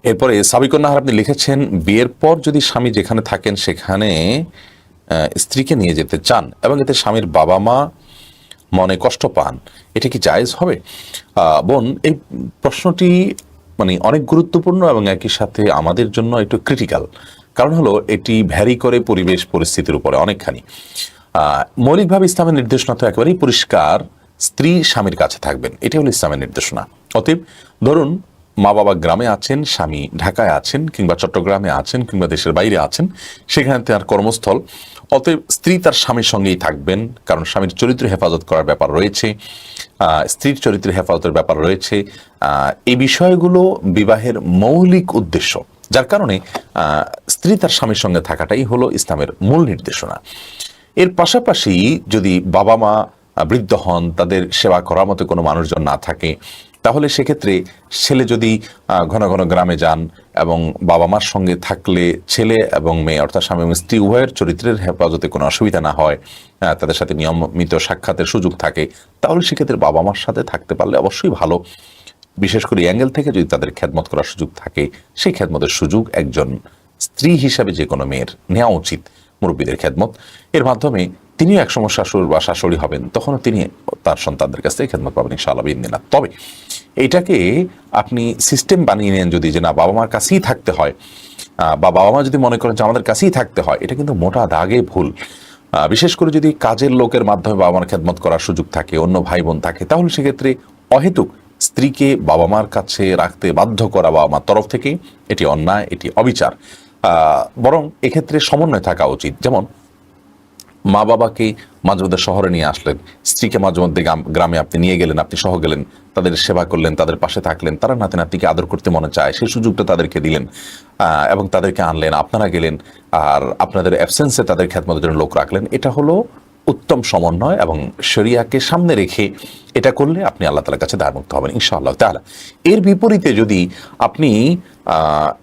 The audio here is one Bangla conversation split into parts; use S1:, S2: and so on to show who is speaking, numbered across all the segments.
S1: এরপরে সাবিকুন নাহার আপনি লিখেছেন, বিয়ের পর যদি স্বামী যেখানে থাকেন সেখানে স্ত্রীকে নিয়ে যেতে চান এবং এতে স্বামীর বাবা মা মনে কষ্ট পান, এটা কি জায়েজ হবে? বোন, এই প্রশ্নটি মানে অনেক গুরুত্বপূর্ণ এবং একই সাথে আমাদের জন্য একটু ক্রিটিক্যাল। কারণ হলো এটি ভ্যারি করে পরিবেশ পরিস্থিতির উপরে অনেকখানি। মৌলিকভাবে ইসলামের নির্দেশনা তো একেবারেই পরিষ্কার, স্ত্রী স্বামীর কাছে থাকবেন, এটা হলো ইসলামের নির্দেশনা। অতএব ধরুন মা বাবা গ্রামে আছেন, স্বামী ঢাকায় আছেন কিংবা চট্টগ্রামে আছেন কিংবা দেশের বাইরে আছেন, সেখানে তার কর্মস্থল। অতএব স্ত্রী তার স্বামীর সঙ্গেই থাকবেন, কারণ স্বামীর চরিত্র হেফাজত করার ব্যাপার রয়েছে, স্ত্রীর চরিত্রের হেফাজতের ব্যাপার রয়েছে। এই বিষয়গুলো বিবাহের মৌলিক উদ্দেশ্য, যার কারণে স্ত্রী তার স্বামীর সঙ্গে থাকাটাই হলো ইসলামের মূল নির্দেশনা। এর পাশাপাশি যদি বাবা মা বৃদ্ধ হন, তাদের সেবা করার মতো কোনো মানুষজন না থাকে, তাহলে সেক্ষেত্রে ছেলে যদি ঘন ঘন গ্রামে যান এবং বাবা মার সঙ্গে থাকলে ছেলে এবং মেয়ে অর্থাৎ স্বামী এবং স্ত্রী উভয়ের চরিত্রের হেফাজতে কোনো অসুবিধা না হয়, তাদের সাথে নিয়মিত সাক্ষাতের সুযোগ থাকে, তাহলে সেক্ষেত্রে বাবা মার সাথে থাকতে পারলে অবশ্যই ভালো। বিশেষ করে অ্যাঙ্গেল থেকে যদি তাদের খেদমত করার সুযোগ থাকে, সেই খেদমতের সুযোগ একজন স্ত্রী হিসাবে যে কোনো মেয়ের নেওয়া উচিত। মুরব্বীদের খেদমত এর মাধ্যমে তিনিও একসময় শাশুড় বা শাশুড়ি হবেন, তখনও তিনি তার সন্তানদের কাছ থেকে খেদমত পাবেন ইনশাআল্লাহ বিইذনিল্লাহ। তবে এইটাকে আপনি সিস্টেম বানিয়ে নেন যদি, যে না বাবা মার কাছেই থাকতে হয়, বা বাবা মা যদি মনে করেন যে আমাদের কাছেই থাকতে হয়, এটা কিন্তু মোটা দাগে ভুল। বিশেষ করে যদি কাজের লোকের মাধ্যমে বাবা মার খেদমত করার সুযোগ থাকে, অন্য ভাই বোন থাকে, তাহলে সেক্ষেত্রে অহেতুক স্ত্রীকে বাবা মার কাছে রাখতে বাধ্য করা বাবা মার তরফ থেকে এটি অন্যায়, এটি অবিচার। বরং এক্ষেত্রে সমন্বয় থাকা উচিত। যেমন মা বাবাকে মাঝে মধ্যে শহরে নিয়ে আসলেন, স্ত্রীকে মাঝে মধ্যে গ্রামে আপনি নিয়ে গেলেন, আপনি সহ গেলেন, তাদের সেবা করলেন, তাদের পাশে থাকলেন, তারা নাতি নাতিকে আদর করতে মনে চায়, সেই সুযোগটা তাদেরকে দিলেন এবং তাদেরকে আনলেন, আপনারা গেলেন, আর আপনাদের অ্যাবসেন্সে তাদের খেদমতের জন্য লোক রাখলেন। এটা হলো উত্তম সমন্বয় এবং শরিয়াকে সামনে রেখে এটা করলে আপনি আল্লাহ তাআলার কাছে দায়মুক্ত হবেন ইনশাআল্লাহ তাআলা। এর বিপরীতে যদি আপনি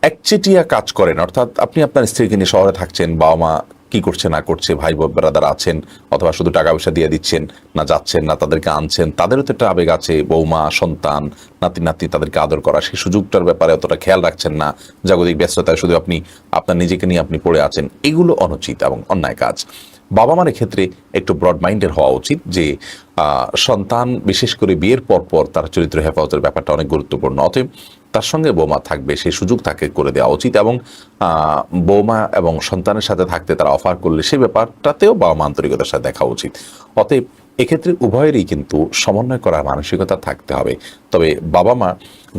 S1: একচেটিয়া কাজ করেন, অর্থাৎ আপনি আপনার স্ত্রীকে নিয়ে শহরে থাকছেন, বাবা মা কি করছে না করছে, ভাই ব্রাদার আছেন, অথবা শুধু টাকা পয়সা দিয়ে দিচ্ছেন, না যাচ্ছেন না তাদেরকে আনছেন, তাদেরও তো একটা আবেগ আছে, বৌমা সন্তান নাতি নাতি তাদেরকে আদর করা, সেই সুযোগটার ব্যাপারে অতটা খেয়াল রাখছেন না, জাগতিক ব্যস্ততায় শুধু আপনি আপনার নিজেকে নিয়ে আপনি পড়ে আছেন, এগুলো অনুচিত এবং অন্যায় কাজ। বাবা মার ক্ষেত্রে একটু ব্রড মাইন্ডের হওয়া উচিত যে সন্তান বিশেষ করে বিয়ের পর তার চরিত্র হেফাজতের ব্যাপারটা অনেক গুরুত্বপূর্ণ। অতএব তার সঙ্গে বৌমা থাকবে সেই সুযোগ তাকে করে দেওয়া উচিত, এবং বৌমা এবং সন্তানের সাথে থাকতে তারা অফার করলে সেই ব্যাপারটাতেও বাবা মা আন্তরিকতার সাথে দেখা উচিত। অতএব এক্ষেত্রে উভয়েরই কিন্তু সমন্বয় করার মানসিকতা থাকতে হবে। তবে বাবা মা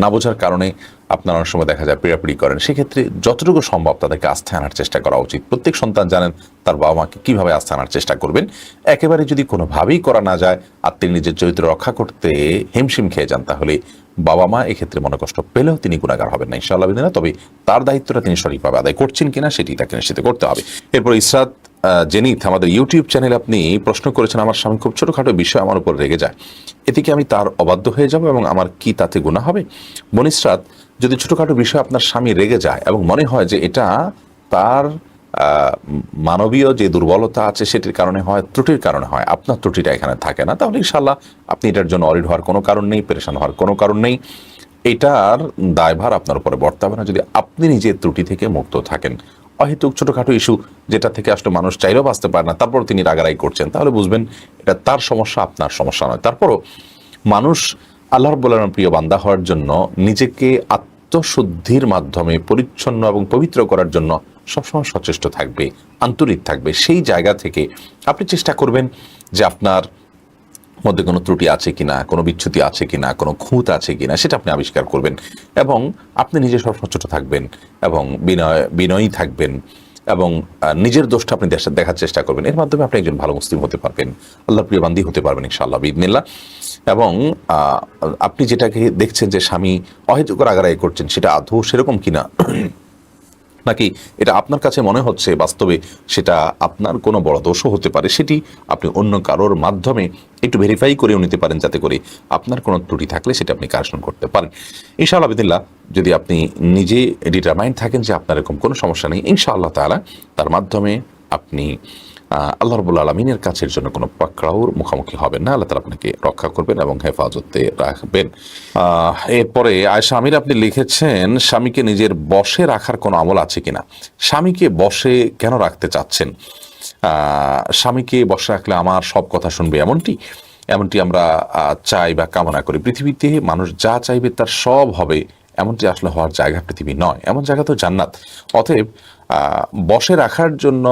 S1: না বোঝার কারণে আপনার অনেক সময় দেখা যায় পিড়াপিড়ি করেন, সেক্ষেত্রে যতটুকু সম্ভব তাদেরকে আস্থায় আনার চেষ্টা করা উচিত। প্রত্যেক সন্তান জানেন তার বাবা মাকে কীভাবে আস্থা আনার চেষ্টা করবেন। একেবারে যদি কোনোভাবেই করা না যায় আর তিনি নিজের চরিত্র রক্ষা করতে হিমশিম খেয়ে যান, তাহলে বাবা মা এক্ষেত্রে মনে কষ্ট পেলেও তিনি গুনাহগার হবেন না ইনশাআল্লাহ বিদিনা। তবে তার দায়িত্বটা তিনি সঠিকভাবে আদায় করছেন কিনা সেটি তাকে নিশ্চিত করতে হবে। এরপর ইসরাত জেনিথ আমাদের ইউটিউব চ্যানেলে আপনি প্রশ্ন করেছেন, আমার স্বামী খুব ছোটোখাটো বিষয় আমার উপর রেগে যায়, এতে কি আমি তার অবাধ্য হয়ে যাব এবং আমার কি তাতে গুনাহ হবে? বোন ইসরাত, যদি ছোটোখাটো বিষয় আপনার স্বামী রেগে যায় এবং মনে হয় যে এটা তার মানবীয় যে দুর্বলতা আছে সেটির কারণে হয়, ত্রুটির কারণে হয়, আপনার ত্রুটিটা এখানে থাকে না, তাহলে ইনশাআল্লাহ আপনি এটার জন্য অরিড হওয়ার কোনো কারণ নেই, পেরেশান হওয়ার কোনো কারণ নেই। এটার দায়ভার আপনার উপরে বর্তাবে না যদি আপনি নিজের ত্রুটি থেকে মুক্ত থাকেন। অহেতুক ছোটোখাটো ইস্যু যেটা থেকে আসলে মানুষ চাইলেও বাঁচতে পারে না, তারপর তিনি রাগারাগি করছেন, তাহলে বুঝবেন এটা তার সমস্যা, আপনার সমস্যা নয়। তারপরও মানুষ আল্লাহ রাব্বুল আলামিনের প্রিয় বান্দা হওয়ার জন্য নিজেকে আত্মশুদ্ধির মাধ্যমে পরিচ্ছন্ন এবং পবিত্র করার জন্য সবসময় সচেষ্ট থাকবে, আন্তরিক থাকবে। সেই জায়গা থেকে আপনি চেষ্টা করবেন যে আপনার মধ্যে কোনো ত্রুটি আছে কিনা, কোনো বিচ্যুতি আছে কিনা, কোনো খুঁত আছে কিনা সেটা আপনি আবিষ্কার করবেন, এবং আপনি নিজে সবসময় ছোট থাকবেন এবং বিনয়ী থাকবেন এবং নিজের দোষটা আপনি দেখার চেষ্টা করবেন। এর মাধ্যমে আপনি একজন ভালো মুসলিম হতে পারবেন, আল্লাহর প্রিয় বান্দী হতে পারবেন ইনশাআল্লাহ বিইذনিল্লাহ। এবং আপনি যেটাকে দেখছেন যে স্বামী অহেতুক রাগারাগি করছেন, সেটা আদৌ সেরকম কিনা, নাকি এটা আপনার কাছে মনে হচ্ছে বাস্তবে সেটা আপনার কোনো বড় দোষও হতে পারে, সেটি আপনি অন্য কারোর মাধ্যমে একটু ভেরিফাই করেও নিতে পারেন, যাতে করে আপনার কোনো ত্রুটি থাকলে সেটা আপনি কারেকশন করতে পারেন ইনশাআল্লাহ বিদিল্লাহ। যদি আপনি নিজে ডিটারমাইন্ড থাকেন যে আপনার এরকম কোনো সমস্যা নেই, ইনশাআল্লাহ তাআলা তার মাধ্যমে আপনি আল্লাহ রাব্বুল আলামিনের কাছের জন্য কোনো পাকড়াওর মুখোমুখি হবেন না। আল্লাহ তাআলা আপনাকে রক্ষা করবেন এবং হেফাজতে রাখবেন। এরপরে আয়েশা আমির আপনি লিখেছেন, স্বামীকে নিজের বশে রাখার কোনো আমল আছে কিনা? স্বামীকে বশে কেন রাখতে চাচ্ছেন? স্বামীকে বশে রাখলে আমার সব কথা শুনবে এমনটি আমরা চাই বা কামনা করি। পৃথিবীতে মানুষ যা চাইবে তার সব হবে, এমনটি আসলে হওয়ার জায়গা পৃথিবী নয়। এমন জায়গা তো জান্নাত। অতএব বশে রাখার জন্য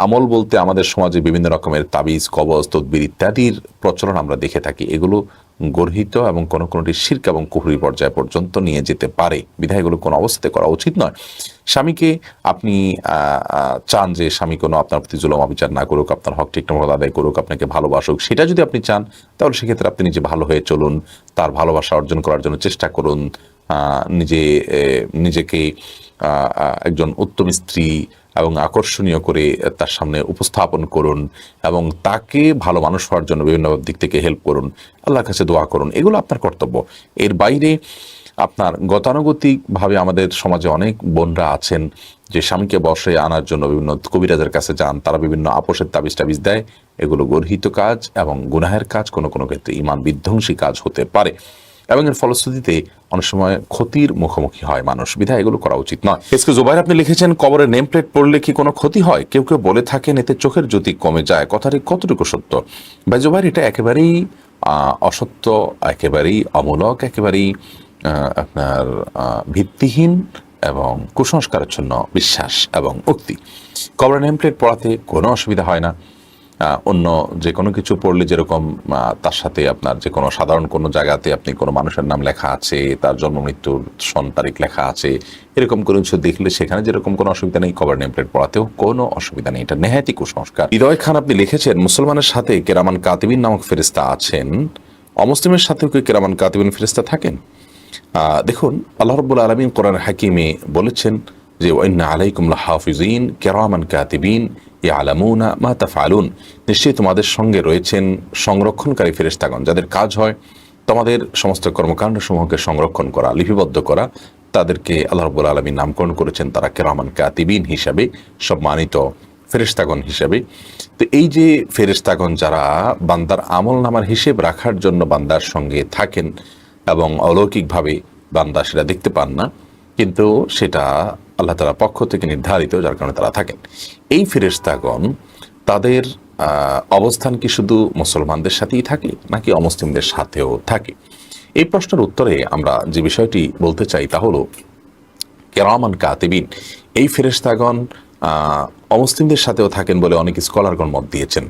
S1: আমল বলতে আমাদের সমাজে বিভিন্ন রকমের তাবিজ, কবজ, তদবির ইত্যাদির প্রচলন আমরা দেখে থাকি। এগুলো গর্হিত এবং কোনোটি শিরক এবং কুফরি পর্যায় পর্যন্ত নিয়ে যেতে পারে। বিধায় এগুলো কোনো অবস্থাতে করা উচিত নয়। স্বামীকে আপনি চান যে স্বামী কোনো আপনার প্রতি জুলুম অবিচার না করুক, আপনার হক ঠিকঠাক মতো আদায় করুক, আপনাকে ভালোবাসুক, সেটা যদি আপনি চান তাহলে সেক্ষেত্রে আপনি নিজে ভালো হয়ে চলুন, তার ভালোবাসা অর্জন করার জন্য চেষ্টা করুন, নিজেকে একজন উত্তম স্ত্রী এবং আকর্ষণীয় করে তার সামনে উপস্থাপন করুন এবং তাকে ভালো মানুষ হওয়ার জন্য বিভিন্ন দিক থেকে হেল্প করুন, আল্লাহর কাছে দোয়া করুন। এগুলো আপনার কর্তব্য। এর বাইরে আপনার গতানুগতিকভাবে আমাদের সমাজে অনেক বোনরা আছেন যে স্বামীকে বশে আনার জন্য বিভিন্ন কবিরাজের কাছে যান, তারা বিভিন্ন আপোষের তাবিজ দেয়। এগুলো গর্হিত কাজ এবং গুনাহের কাজ, কোনো ক্ষেত্রে ঈমান বিধ্বংসী কাজ হতে পারে এবং এর ফলশ্রুতিতে অনেক সময় ক্ষতির মুখোমুখি হয় মানুষ। বিধায় এগুলো করা উচিত নয়। এসকে জুবাইর আপনি লিখেছেন, কবরের নেম প্লেট পড়লে কি কোনো ক্ষতি হয়? কেউ বলে থাকেন এতে চোখের জ্যোতি কমে যায়, কথাটি কতটুকু সত্য? ভাই জুবাইর, এটা একেবারেই অসত্য, একেবারেই অমূলক, একেবারেই আপনার ভিত্তিহীন এবং কুসংস্কারাচ্ছন্ন বিশ্বাস এবং উক্তি। কবরের নেম প্লেট পড়াতে কোনো অসুবিধা হয় না। অন্য যে কোনো কিছু পড়লে যেরকম তার সাথে আপনার যে কোনো সাধারণ কোনো জায়গাতে আপনি কোনো মানুষের নাম লেখা আছে, তার জন্ম মৃত্যুর সন তারিখ লেখা আছে, এরকম কোনো কিছু দেখলে সেখানে যেরকম কোনো অসুবিধা নেই, কবর নেম প্লেট পড়াতেও কোনো অসুবিধা নেই। এটা নেহায়েতই কুসংস্কার। হৃদয় খান আপনি লিখেছেন, মুসলমানের সাথে কেরামান কাতিবিন নামক ফেরেশতা আছেন, অমুসলিমের সাথেও কি কেরামান কাতিবিন ফেরেশতা থাকেন? দেখুন, আল্লাহ রাব্বুল আলামিন কোরআন হাকিমে বলেছেন যে ওয়াইন্না আলাইকুম লাহাফিজিন কিরামান কাতিবিন ইয়ালামুনা মা তাফআলুন, নিশ্চয়ই তোমাদের সঙ্গে রয়েছেন সংরক্ষণকারী ফেরেশতাগণ, যাদের কাজ হয় তোমাদের সমস্ত কর্মকাণ্ড সমূহকে সংরক্ষণ করা, লিপিবদ্ধ করা। তাদেরকে আল্লাহ রাব্বুল আলামিন নামকরণ করেছেন তারা কিরামান কাতিবিন হিসাবে, সম্মানিত ফেরেশতাগণ হিসাবে। তো এই যে ফেরেশতাগণ যারা বান্দার আমল নামার হিসেব রাখার জন্য বান্দার সঙ্গে থাকেন এবং অলৌকিকভাবে বান্দা সেটা দেখতে পান না, কিন্তু সেটা আল্লাহ তাআলার পক্ষ থেকে নির্ধারিত, যার কারণে তারা থাকেন। এই ফেরেশতাগণ তাদের অবস্থান কি শুধু মুসলমানদের সাথেই থাকে নাকি অমুসলিমদের সাথেও থাকে? এই প্রশ্নের উত্তরে আমরা যে বিষয়টি বলতে চাই তা হলো, কিরামান কাতিবিন এই ফেরেশতাগণ অমুসলিমদের সাথেও থাকেন বলে অনেক স্কলারগণ মত দিয়েছেন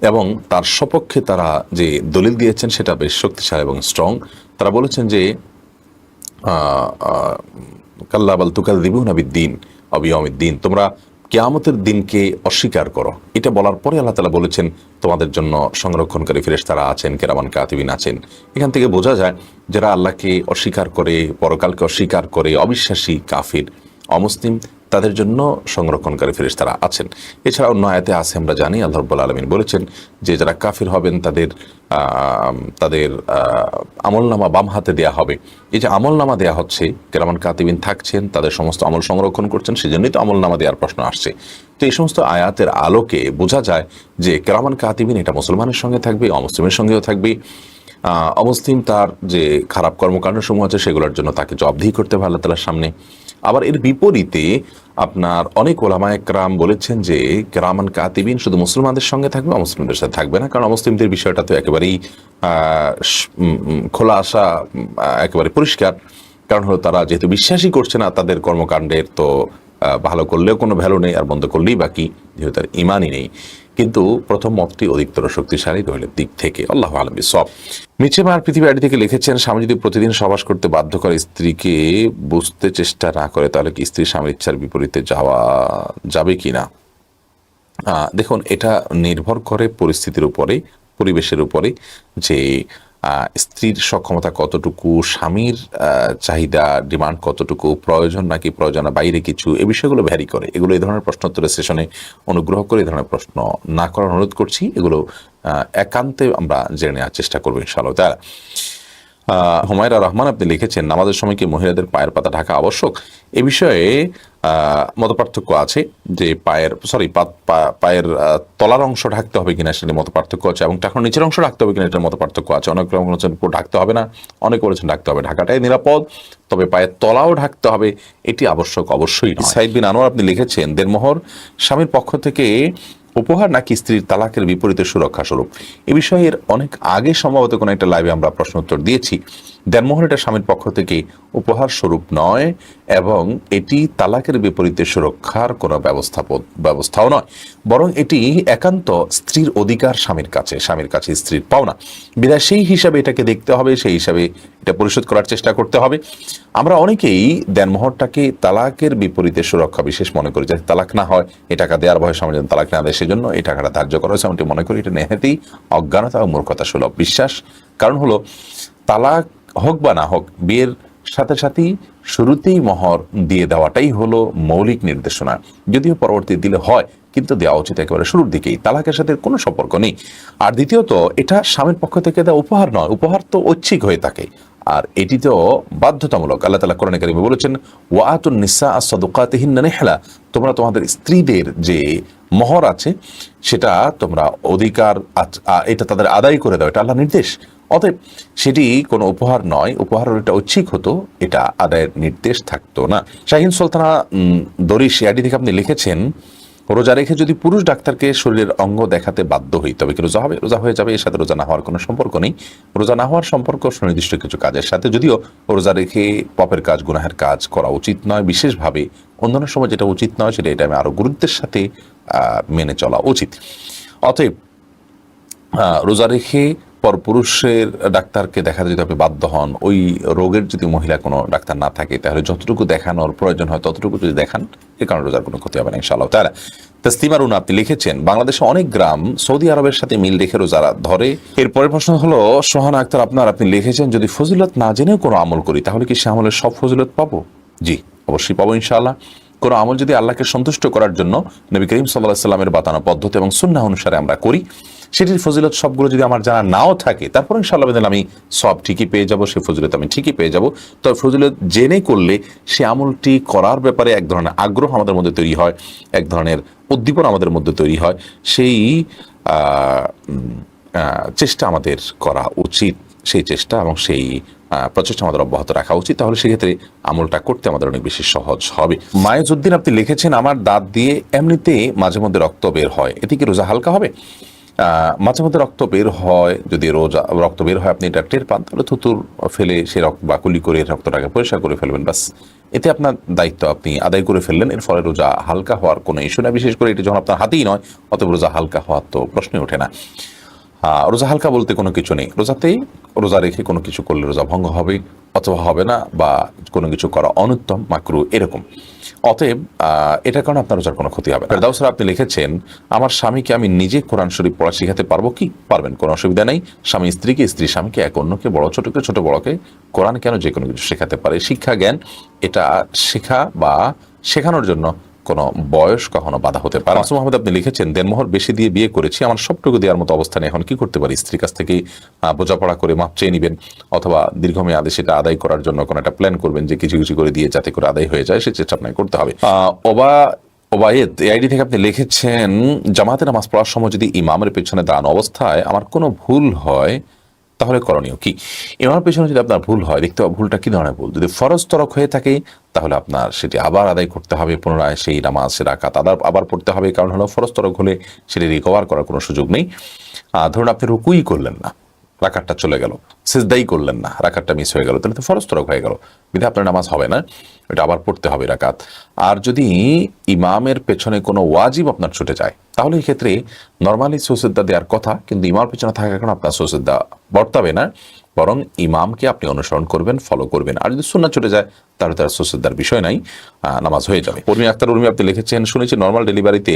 S1: এবং তার সপক্ষে তারা যে দলিল দিয়েছেন সেটা বেশ শক্তিশালী এবং স্ট্রং। তারা বলেছেন যে কাল্লা বাল তুকাযযিবুনা বিদ্দীন ওয়া বিয়াউমিদ্দীন, তোমরা কিয়ামতের দিনকে অস্বীকার করো। এটা বলার পরে আল্লাহ তাআলা বলেছেন তোমাদের জন্য সংরক্ষণকারী ফেরেশতারা আছেন, কিরামান কাতিবিন আছেন। এখান থেকে বোঝা যায় যারা আল্লাহকে অস্বীকার করে, পরকালকে অস্বীকার করে, অবিশ্বাসী, কাফির, অমুসলিম, তাদের জন্য সংরক্ষণকারী ফেরেশতারা আছেন। এছাড়া অন্য আয়াতে আছে, আমরা জানি আল্লাহ রাব্বুল আলামিন বলেছেন যে যারা কাফির হবেন তাদের আমলনামা বাম হাতে দেয়া হবে। এই যে আমলনামা দেয়া হচ্ছে, কিরামান কাতিবিন থাকছেন, তাদের সমস্ত আমল সংরক্ষণ করছেন, সেজন্যই তো আমলনামা দেওয়ার প্রশ্ন আসছে। তো এই সমস্ত আয়াতের আলোকে বোঝা যায় যে কিরামান কাতিবিন এটা মুসলমানের সঙ্গে থাকবে, অমুসলিমের সঙ্গেও থাকবে। অমুসলিম তার যে খারাপ কর্মকাণ্ড সমূহ আছে সেগুলোর জন্য তাকে জবাবদিহি করতে হবে আল্লাহ তাআলার সামনে। আবার এর বিপরীতে আপনার অনেক ওলামায়ে কেরাম বলেছেন যে কিরামান কাতিবিন শুধু মুসলমানদের সঙ্গে থাকবে, অমুসলিমদের সাথে থাকবে না। কারণ অমুসলিমদের বিষয়টা তো একেবারেই খোলা আসা, একেবারে পরিষ্কার। কারণ হলো তারা যেহেতু বিশ্বাসই করছে না, তাদের কর্মকাণ্ডের তো ভালো করলেও কোনো ভ্যালু নেই, আর বন্ধ করলেই বাকি, যেহেতু তার ইমানই নেই। কিন্তু প্রথম মতটি অধিকতর শক্তিশালী দলিলের দিক থেকে। আল্লাহু আ'লাম বিসওয়াব। মিছে মার পৃথিবী আইডি থেকে লিখেছেন, স্বামী যদি প্রতিদিন সহবাস করতে বাধ্য করে স্ত্রীকে বুঝতে চেষ্টা না করে, তাহলে কি স্ত্রী স্বামীর ইচ্ছার বিপরীতে যাওয়া যাবে কিনা? দেখুন, এটা নির্ভর করে পরিস্থিতির উপরে, পরিবেশের উপরে, যে স্ত্রীর সক্ষমতা কতটুকু, স্বামীর চাহিদা, ডিমান্ড কতটুকু, প্রয়োজন নাকি প্রয়োজনের বাইরে কিছু, এই বিষয়গুলো ভ্যারি করে। এগুলো এই ধরনের প্রশ্নোত্তরের সেশনে অনুগ্রহ করে এই ধরনের প্রশ্ন না করার অনুরোধ করছি। এগুলো একান্তে আমরা জেনে নেওয়ার চেষ্টা করবো ইনশাআল্লাহ তাআলা। হুমায়রা রহমান আপনি লিখেছেন, নামাজের সময় কি মহিলাদের পায়ের পাতা ঢাকা আবশ্যক? এ বিষয়ে মতপার্থক্য আছে যে পায়ের তলার অংশ ঢাকতে হবে কিনা সেটা মতপার্থক্য আছে, এবং টাকার নিচের অংশ ঢাকতে হবে কিনা এটার মতপার্থক্য আছে। অনেক রকম বলেছেন ঢাকতে হবে না, অনেক বলেছেন ঢাকতে হবে। ঢাকাটাই নিরাপদ, তবে পায়ের তলাও ঢাকতে হবে, এটি আবশ্যক অবশ্যই নয়। সাইদ বিন আনোয়ার আপনি লিখেছেন, দেড়মোহর স্বামীর পক্ষ থেকে উপহার নাকি স্ত্রীর তালাকের বিপরীতে সুরক্ষা স্বরূপ? এ বিষয়ে অনেক আগে সম্ভবত কোনো একটা লাইভে আমরা প্রশ্ন উত্তর দিয়েছি। দেনমোহর এটা স্বামীর পক্ষ থেকে উপহার স্বরূপ নয়, এবং এটি তালাকের বিপরীতে সুরক্ষার কোনো ব্যবস্থাও নয়, বরং এটি একান্ত স্ত্রীর অধিকার স্বামীর কাছে স্ত্রীর পাওনা। বিধায় সেই হিসাবে এটাকে দেখতে হবে, সেই হিসাবে এটা পরিশোধ করার চেষ্টা করতে হবে। আমরা অনেকেই দেনমোহরটাকে তালাকের বিপরীতে সুরক্ষা বিশেষ মনে করি, যাতে তালাক না হয়, এ টাকা দেওয়ার ভয়ে স্বামী যেন তালাক না দেয় সেজন্য এই টাকাটা ধার্য করা হয়েছে। এমনটি মনে করি এটা নেহাতেই অজ্ঞানতা ও মূর্খতা সুলভ বিশ্বাস। কারণ হলো, তালাক হোক বা না হোক, বিয়ের সাথে সাথেই শুরুতেই মোহর দিয়ে দেওয়াটাই হলো মৌলিক নির্দেশনা। যদিও পরবর্তী দিলে হয়, কিন্তু দেওয়া উচিত একেবারে শুরুর দিকেই, তালাকের সাথে কোনো সম্পর্ক নেই। আর দ্বিতীয়ত, এটা স্বামীর পক্ষ থেকে দেওয়া উপহার নয়, উপহার তো ঐচ্ছিক হয়ে থাকে, আর এটি তো বাধ্যতামূলক। আল্লাহ তাআলা কোরআনে কারিমে বলেছেন, ওয়াতুন নিসা সাদুকাতিহিন্না নিহলা, তোমরা তোমাদের স্ত্রীদের যে মোহর আছে সেটা তোমরা অধিকার এটা তাদের আদায় করে দাও, এটা আল্লাহর নির্দেশ। অতএব সেটি কোনো উপহার নয়, উপহার এটা ঐচ্ছিক হতো, এটা আদায়ের নির্দেশ থাকতো না। শাহিন সুলতানা দরিশ আইডি থেকে আপনি লিখেছেন, রোজা রেখে যদি পুরুষ ডাক্তারকে শরীরের অঙ্গ দেখাতে বাধ্য হই তবে কি রোজা হবে? রোজা হয়ে যাবে, এর সাথে রোজা না হওয়ার কোনো সম্পর্ক নেই। রোজা না হওয়ার সম্পর্ক সুনির্দিষ্ট কিছু কাজের সাথে, যদিও রোজা রেখে পাপের কাজ, গুনাহের কাজ করা উচিত নয় বিশেষভাবে। অন্যান্য সময় যেটা উচিত নয় সেটা এটা আমি আরো গুরুত্বের সাথে মেনে চলা উচিত। অতএব রোজা রেখে পরপুরুষের ডাক্তারকে দেখাতে যদি আপনি বাধ্য হন, ওই রোগের যদি মহিলা কোনো ডাক্তার না থাকে, তাহলে যতটুকু দেখানোর প্রয়োজন হয় ততটুকু যদি দেখান, এ কারণে রোজার কোনো ক্ষতি হবে না ইনশাআল্লাহ তাআলা। তাসলিমা রুনা আপনি লিখেছেন, বাংলাদেশে অনেক গ্রাম সৌদি আরবের সাথে মিল রেখে রোজা ধরে। এরপরের প্রশ্ন হলো, সোহানা আক্তার আপনি লিখেছেন, যদি ফজিলত না জেনেও কোনো আমল করি তাহলে কি সে আমলের সব ফজিলত পাবো? জি, অবশ্যই পাবো ইনশাআল্লাহ। কোনো আমল যদি আল্লাহকে সন্তুষ্ট করার জন্য নবী করিম সাল্লাল্লাহু আলাইহি সাল্লামের বাতানো পদ্ধতি এবং সুন্নাহ অনুসারে আমরা করি, সেটির ফজিলত সবগুলো যদি আমার জানা নাও থাকে, তারপর ইনশাআল্লাহ আমি সব ঠিকই পেয়ে যাব, সেই ফজিলত আমি ঠিকই পেয়ে যাব। তবে ফজিলত জেনে করলে সে আমলটি করার ব্যাপারে এক ধরনের আগ্রহ আমাদের মধ্যে তৈরি হয়, এক ধরনের উদ্দীপনা আমাদের মধ্যে তৈরি হয়, সেই চেষ্টা আমাদের করা উচিত, সেই চেষ্টা এবং সেই প্রচেষ্টা আমাদের অব্যাহত রাখা উচিত। তাহলে সেক্ষেত্রে আমলটা করতে আমাদের অনেক বেশি সহজ হবে। মায়েজউদ্দিন আপনি লিখেছেন, আমার দাঁত দিয়ে এমনিতে মাঝে মধ্যে রক্ত বের হয়, এতে কি রোজা হালকা হবে? মাঝে মধ্যে রক্ত বের হয়, যদি রক্ত বের হয় আপনি এটা টের পান, তাহলে থুতুর ফেলে সে রক্ত বা কুলি করে রক্তটাকে পরিষ্কার করে ফেলবেন, বাস। এতে আপনার দায়িত্ব আপনি আদায় করে ফেললেন, এর ফলে রোজা হালকা হওয়ার কোনো ইস্যু না। বিশেষ করে এটি যখন আপনার হাতেই নয়, অতএব রোজা হালকা হওয়ার তো প্রশ্নই ওঠে না। রোজা হালকা বলতে কোনো কিছু নেই, রোজা রেখে কোনো কিছু করলে রোজা ভঙ্গ হবে অথবা হবে না, বা কোনো কিছু করা অনুত্তম, মাকরু, এরকম। অতএব এটার কারণে আপনার রোজার কোনো ক্ষতি হবে না। ফেরদাউস আপনি লিখেছেন, আমার স্বামীকে আমি নিজে কোরআন শরীফ পড়া শিখাতে পারবো কি? পারবেন, কোনো অসুবিধা নেই। স্বামী স্ত্রীকে, স্ত্রী স্বামীকে, এক অন্যকে, বড় ছোটকে, ছোট বড়কে কোরআন কেন যে কোনো কিছু শেখাতে পারে। শিক্ষা জ্ঞান এটা শেখা বা শেখানোর জন্য কোনো বয়স কখনো বাধা হতে পারে। মাসুম আহমেদ আপনি লিখেছেন, দেনমোহর বেশি দিয়ে বিয়ে করেছি, আমার সবটুকু দেওয়ার মতো অবস্থানে এখন কি করতে পারি? স্ত্রীর কাছ থেকে বোঝাপড়া করে মাপ চেয়ে নেবেন, অথবা দীর্ঘমেয়াদে সেটা আদায় করার জন্য কোনো একটা প্ল্যান করবেন যে কিছু কিছু করে দিয়ে যাতে করে আদায় হয়ে যায়, সে চেষ্টা আপনাকে করতে হবে। ওবায়েদ আইডি থেকে আপনি লিখেছেন, জামাতে নামাজ পড়ার সময় যদি ইমামের পেছনে দাঁড়ানো অবস্থায় আমার কোনো ভুল হয় তাহলে করণীয় কি? ইমামের পেছনে যদি আপনার ভুল হয়, দেখতে হবে ভুলটা কি ধরনের ভুল। যদি ফরজ তরক হয়ে থাকে তাহলে আপনার সেটি আবার আদায় করতে হবে, পুনরায় সেই নামাজ রাকাত আবার পড়তে হবে। কারণ হলো, ফরজ তরক হলে সেটি রিকভার করার কোনো সুযোগ নেই। ধরুন আপনি রুকুই করলেন না, রাকাতটা চলে গেল, সিজদাই করলেন না, রাকাতটা মিস হয়ে গেল, তাহলে তো ফরজ তরক হয়ে গেল, বিধায় আপনার নামাজ হবে না, এটা আবার পড়তে হবে রাকাত। আর যদি ইমামের পেছনে কোনো ওয়াজিব আপনার ছুটে যায়, তাহলে এই ক্ষেত্রে নর্মালি সুজদা দেওয়ার কথা, কিন্তু ইমামের পেছনে থাকার কারণে আপনার সুজদা বর্তাবে না, বরং ইমামকে আপনি অনুসরণ করবেন, ফলো করবেন। আর যদি সুন্নাত ছুটে যায় তাহলে তার সুজদার বিষয় নাই, নামাজ হয়ে যাবে। উর্মি আক্তার উর্মি আপনি লিখেছেন, শুনেছি নর্মাল ডেলিভারিতে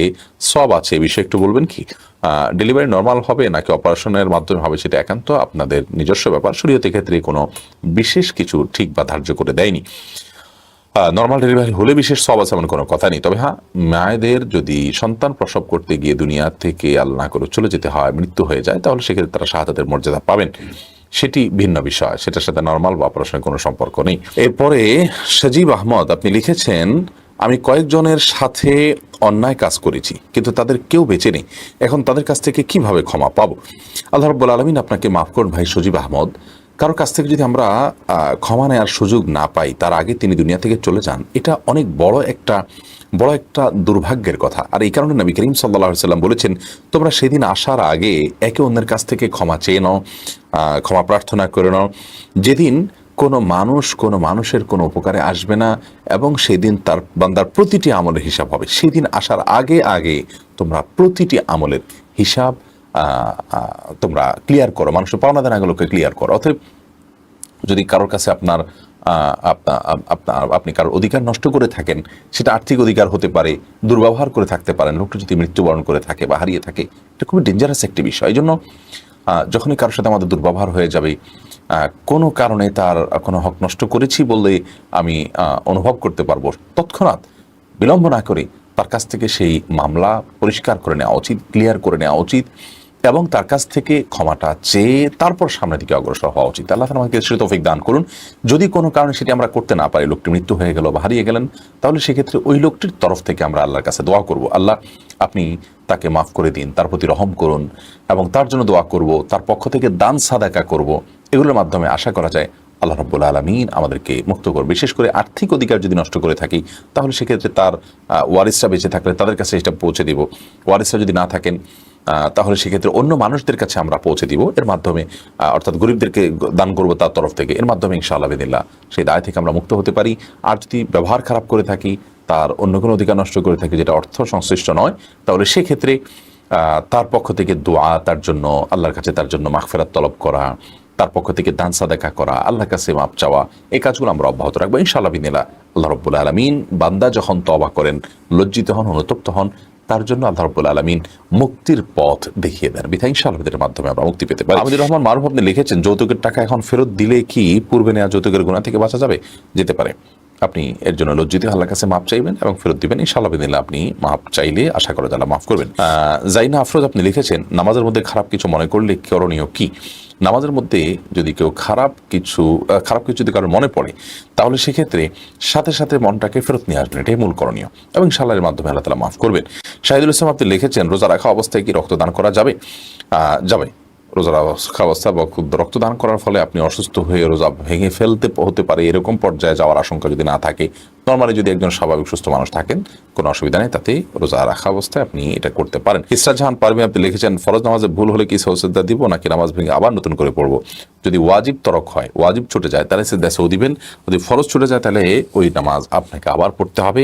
S1: সব আছে, এই বিষয়ে একটু বলবেন কি? ডেলিভারি নর্মাল হবে নাকি অপারেশনের মাধ্যমে হবে সেটা একান্ত আপনাদের নিজস্ব ব্যাপার। শরীয়তের ক্ষেত্রে কোনো বিশেষ কিছু ঠিক বা ধার্য করে দেয়নি। নর্মাল ডেলিভারি হলে বিশেষ সব আছে এমন কোনো কথা নেই। তবে হ্যাঁ, মায়েদের যদি সন্তান প্রসব করতে গিয়ে দুনিয়া থেকে আল্লাহ করে চলে যেতে হয়, মৃত্যু হয়ে যায়, তাহলে সেক্ষেত্রে তারা শাহাদাতের মর্যাদা পাবেন। সেটি ভিন্ন বিষয়, সেটার সাথে নর্মাল বা অপারেশনের কোনো সম্পর্ক নেই। এরপরে সজীব আহমদ আপনি লিখেছেন, আমি কয়েকজনের সাথে অন্যায় কাজ করেছি কিন্তু তাদের কেউ বেঁচে নেই, এখন তাদের কাছ থেকে কিভাবে ক্ষমা পাবো? আল্লাহ রাব্বুল আলামিন আপনাকে মাফ করুন ভাই সজীব আহমদ। কারোর কাছ থেকে যদি আমরা ক্ষমা নেওয়ার সুযোগ না পাই, তার আগে তিনি দুনিয়া থেকে চলে যান, এটা অনেক বড় একটা দুর্ভাগ্যের কথা। আর এই কারণে নবী করিম সাল্লাল্লাহু আলাইহি সাল্লাম বলেছেন, তোমরা সেদিন আসার আগে একে অন্যের কাছ থেকে ক্ষমা চেয়ে নাও, ক্ষমা প্রার্থনা করে নাও, যেদিন কোনো মানুষের কোনো উপকারে আসবে না, এবং সেদিন তার বান্দার প্রতিটি আমলের হিসাব হবে। সেদিন আসার আগে তোমরা প্রতিটি আমলের হিসাব তোমরা ক্লিয়ার করো, মানুষের পাওনা দেনাগুলোকে ক্লিয়ার করো। অতএব যদি কারোর কাছে আপনি কারোর অধিকার নষ্ট করে থাকেন, সেটা আর্থিক অধিকার হতে পারে, দুর্ব্যবহার করে থাকতে পারেন, লোকটা যদি মৃত্যুবরণ করে থাকে বা হারিয়ে থাকে, এটা খুবই ডেঞ্জারাস একটি বিষয়। এই জন্য যখনই কারোর সাথে আমাদের দুর্ব্যবহার হয়ে যাবে, কোনো কারণে তার কোনো হক নষ্ট করেছি বললে আমি অনুভব করতে পারবো, তৎক্ষণাৎ বিলম্ব না করে তার কাছ থেকে সেই মামলা পরিষ্কার করে নেওয়া উচিত, ক্লিয়ার করে নেওয়া উচিত, এবং তার কাছ থেকে ক্ষমাটা চেয়ে তারপর সামনের দিকে অগ্রসর হওয়া উচিত। আল্লাহ তাআলা আমাকে সেই তৌফিক দান করুন। যদি কোনো কারণে সেটি আমরা করতে না পারি, লোকটি মৃত্যু হয়ে গেল বা হারিয়ে গেলেন, তাহলে সেক্ষেত্রে ওই লোকটির তরফ থেকে আমরা আল্লাহর কাছে দোয়া করব, আল্লাহ আপনি তাকে মাফ করে দিন, তার প্রতি রহম করুন, এবং তার জন্য দোয়া করব, তার পক্ষ থেকে দান সাদাকা করব। এগুলোর মাধ্যমে আশা করা যায় আল্লাহ রাব্বুল আলামিন আমাদেরকে মুক্ত করবে। বিশেষ করে আর্থিক অধিকার যদি নষ্ট করে থাকি, তাহলে সেক্ষেত্রে তার ওয়ারিসরা বেঁচে থাকলে তাদের কাছে এটা পৌঁছে দিব। ওয়ারিসরা যদি না থাকেন, তাহলে সেক্ষেত্রে অন্য মানুষদের কাছে আমরা পৌঁছে দিব। এর মাধ্যমে অর্থাৎ গরিবদেরকে দান করবো তার তরফ থেকে। এর মাধ্যমে ইনশাআল্লাহ বিদিল্লাহ সেই দায় থেকে আমরা মুক্ত হতে পারি। আর যদি ব্যবহার খারাপ করে থাকি, তার অন্য কোনো অধিকার নষ্ট করে থাকি যেটা অর্থ সংশ্লিষ্ট নয়, তাহলে সেক্ষেত্রে তার পক্ষ থেকে দোয়া, তার জন্য আল্লাহর কাছে তার জন্য মাগফিরাত তলব করা, তার পক্ষ থেকে দান সাদাকা করা, আল্লাহর কাছে মাপ চাওয়া, এই কাজগুলো আমরা অব্যাহত রাখবো ইনশাআল্লাহ বিদিল্লাহ। আল্লাহ রাব্বুল আলামিন বান্দা যখন তওবা করেন, লজ্জিত হন, অনুতপ্ত হন, তার জন্য আল্লাহ রাব্বুল আলামিন মুক্তির পথ দেখিয়ে দেন। বিধায় ইনশাআল্লাহ এর মাধ্যমে আমরা মুক্তি পেতে পারি। আমিদুর রহমান মারুফ আপনি লিখেছেন, যৌতুকের টাকা এখন ফেরত দিলে কি পূর্বে নেওয়া যৌতুকের গুনাহ থেকে বাঁচা যাবে? যেতে পারে। আপনি এর জন্য লজ্জিত আল্লাহর কাছে মাপ চাইবেন এবং ফেরত দিবেন ইনশাআল্লাহ বিদিল্লাহ। আপনি মাপ চাইলে আশা করা যায় মাফ করবেন। জাইনা আফরোজ আপনি লিখেছেন, নামাজের মধ্যে খারাপ কিছু মনে করলে করণীয় কি? নামাজের মধ্যে যদি কেউ খারাপ কিছু যদি কারোর মনে পড়ে, তাহলে সেক্ষেত্রে সাথে সাথে মনটাকে ফেরত নিয়ে আসবেন, এটাই মূল করণীয়, এবং ইনশাআল্লাহর মাধ্যমে আল্লাহ তাআলা মাফ করবেন। শাহিদুল ইসলাম আপনি লিখেছেন, রোজা রাখা অবস্থায় কি রক্তদান করা যাবে? যাবে। রোজা রাখা অবস্থা বা রক্তদান করার ফলে আপনি অসুস্থ হয়ে রোজা ভেঙে ফেলতে হতে পারে, এরকম পর্যায়ে যাওয়ার আশঙ্কা যদি না থাকে, নর্মালি যদি একজন স্বাভাবিক সুস্থ মানুষ থাকেন, কোনো অসুবিধা নেই, তাতে রোজা রাখা অবস্থায় আপনি এটা করতে পারেন। ইসরাত জাহান পারভীন আপনি লিখেছেন, ফরজ নামাজে ভুল হলে কি সৌজদা দিব নাকি নামাজ ভেঙে আবার নতুন করে পড়বো? যদি ওয়াজিব তরক হয়, ওয়াজিব ছুটে যায়, তাহলে সেও দিবেন। যদি ফরজ ছুটে যায়, তাহলে ওই নামাজ আপনাকে আবার পড়তে হবে।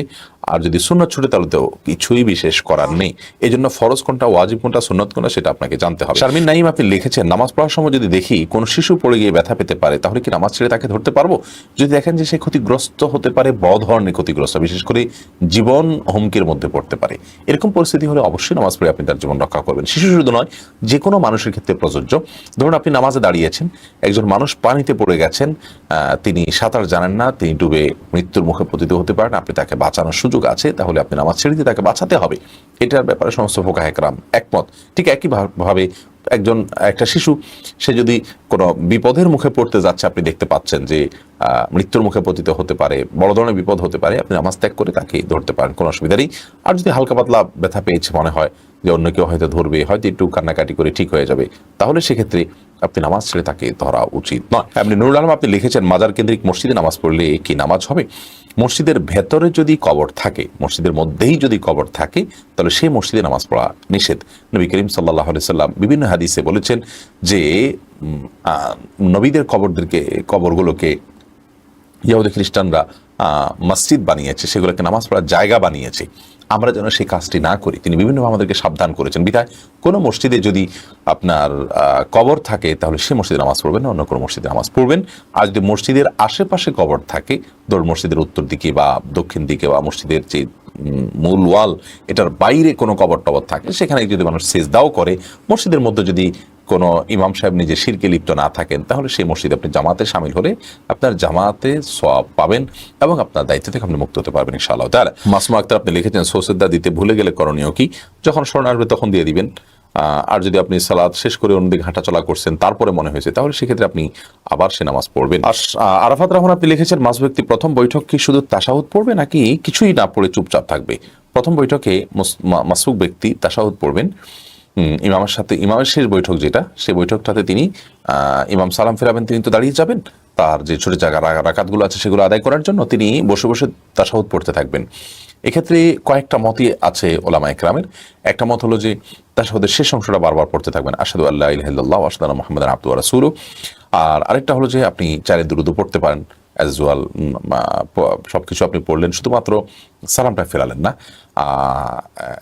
S1: আর যদি সুন্নত ছুটে, তাহলে তো কিছুই বিশেষ করার নেই। এই জন্য ফরজ কোনটা, ওয়াজিব কোনটা, সুন্নত কোনটা, সেটা আপনাকে জানতে হবে। শারমিন নাইম আপনি লিখেছেন, নামাজ পড়ার সময় যদি দেখি কোনো শিশু পড়ে গিয়ে ব্যথা পেতে পারে, তাহলে কি নামাজ ছেড়ে তাকে ধরতে পারবো? যদি দেখেন যে সে ক্ষতিগ্রস্ত হতে পারে, বড় ধরনের ক্ষতিগ্রস্ত, বিশেষ করে জীবন হুমকির মধ্যে পড়তে পারে, এরকম পরিস্থিতি হলে অবশ্যই নামাজ পড়ে আপনি তার জীবন রক্ষা করবেন। শিশু শুধু নয়, যে কোনো মানুষের ক্ষেত্রে প্রযোজ্য। ধরুন আপনি নামাজে দাঁড়িয়েছেন, একজন মানুষ পানিতে পড়ে গেছেন, তিনি সাঁতার জানেন না, তিনি ডুবে মৃত্যুর মুখে পতিত হতে পারেন, আপনি তাকে বাঁচানোর সুযোগ আছে, তাহলে আপনি নামাজ ছেড়ে দিয়ে তাকে বাঁচাতে হবে। এটার ব্যাপারে সমস্ত ফুকাহে কেরাম একমত। ঠিক একইভাবে একটা শিশু, সে যদি কোনো বিপদের মুখে পড়তে যাচ্ছে, আপনি দেখতে পাচ্ছেন যে মৃত্যুর মুখে পতিত হতে পারে, বড় ধরনের বিপদ হতে পারে, আপনি নামাজ ত্যাগ করে তাকে ধরতে পারেন, কোনো অসুবিধা নেই। আর যদি হালকা পাতলা ব্যথা পেয়েছে, মনে হয় যে অন্য কেউ হয়তো ধরবে, হয়তো একটু কান্নাকাটি করে ঠিক হয়ে যাবে, তাহলে সেক্ষেত্রে আপনি নামাজ ছেড়ে তাকে ধরা উচিত নয়। আপনি নুরুল আলম আপনি লিখেছেন, মাজার কেন্দ্রিক মসজিদে নামাজ পড়লে কি নামাজ হবে? মসজিদের ভেতরে যদি কবর থাকে, মসজিদের মধ্যেই যদি কবর থাকে, তাহলে সেই মসজিদে নামাজ পড়া নিষেধ। নবী করিম সাল্লাল্লাহু আলাইহি সাল্লাম বিভিন্ন হাদিসে বলেছেন যে নবীদের কবরগুলোকে ইহুদি খ্রিস্টানরা মসজিদ বানিয়েছে, সেগুলোকে নামাজ পড়ার জায়গা বানিয়েছে, আমরা যেন সেই কাজটি না করি। তিনি বিভিন্নভাবে আমাদেরকে সাবধান করেছেন। বিধায় কোনো মসজিদে যদি আপনার কবর থাকে, তাহলে সে মসজিদে নামাজ পড়বেন না, অন্য কোনো মসজিদে নামাজ পড়বেন। আর যদি মসজিদের আশেপাশে কবর থাকে, ধরুন মসজিদের উত্তর দিকে বা দক্ষিণ দিকে বা মসজিদের যে মূল ওয়াল, এটার বাইরে কোনো কবর টবর থাকে, সেখানে যদি মানুষ সিজদাও করে, মসজিদের মধ্যে যদি কোনো ইমাম সাহেব নিজে শিরকে লিপ্ত না থাকেন, তাহলে সেই মসজিদে আপনি জামাতে শামিল হলে আপনার জামাতে সওয়াব পাবেন এবং আপনার দায়িত্ব থেকে আপনি মুক্ত হতে পারবেন ইনশাআল্লাহ তাআলা। মাসুমা আক্তার আপনি লিখেছেন, সৌসেদ্দা দিতে ভুলে গেলে করণীয় কি? যখন স্মরণ আসবে তখন দিয়ে দিবেন। আর যদি আপনি সালাত শেষ করে অন্যদিকে হাঁটাচলা করছেন তারপরে মনে হয়েছে, তাহলে সেক্ষেত্রে আপনি আবার সে নামাজ পড়বেন। আর আরাফাত রহমান আপনি লিখেছেন, মাস ব্যক্তি প্রথম বৈঠক কি শুধু তাশাহুদ পড়বে নাকি কিছুই না পড়ে চুপচাপ থাকবে? প্রথম বৈঠকে মাসুক ব্যক্তি তাশাহুদ পড়বেন, ইমামের সাথে, ইমামের শেষ বৈঠক যেটা, সেই বৈঠকটাতে তিনি ইমাম সালাম ফেরাবেন, তিনি তো দাঁড়িয়ে যাবেন, তার যে ছোট জায়গা রাকাতগুলো আছে সেগুলো আদায় করার জন্য তিনি বসে বসে তাশাহুদ পড়তে থাকবেন। এক্ষেত্রে কয়েকটা মতই আছে ওলামা একরামের। একটা মত হলো যে তাশাহুদের শেষ অংশটা বারবার পড়তে থাকবেন, আশহাদু আল্লা ইলাহা ইল্লাল্লাহ ওয়া আশহাদু আন্না মুহাম্মাদান আবদুহু ওয়া রাসূলুহু। আর আরেকটা হলো যে আপনি চারে দুরুদ পড়তে পারেন অ্যাজ ওয়াল, সবকিছু আপনি পড়লেন, শুধুমাত্র সালামটা ফেরালেন না।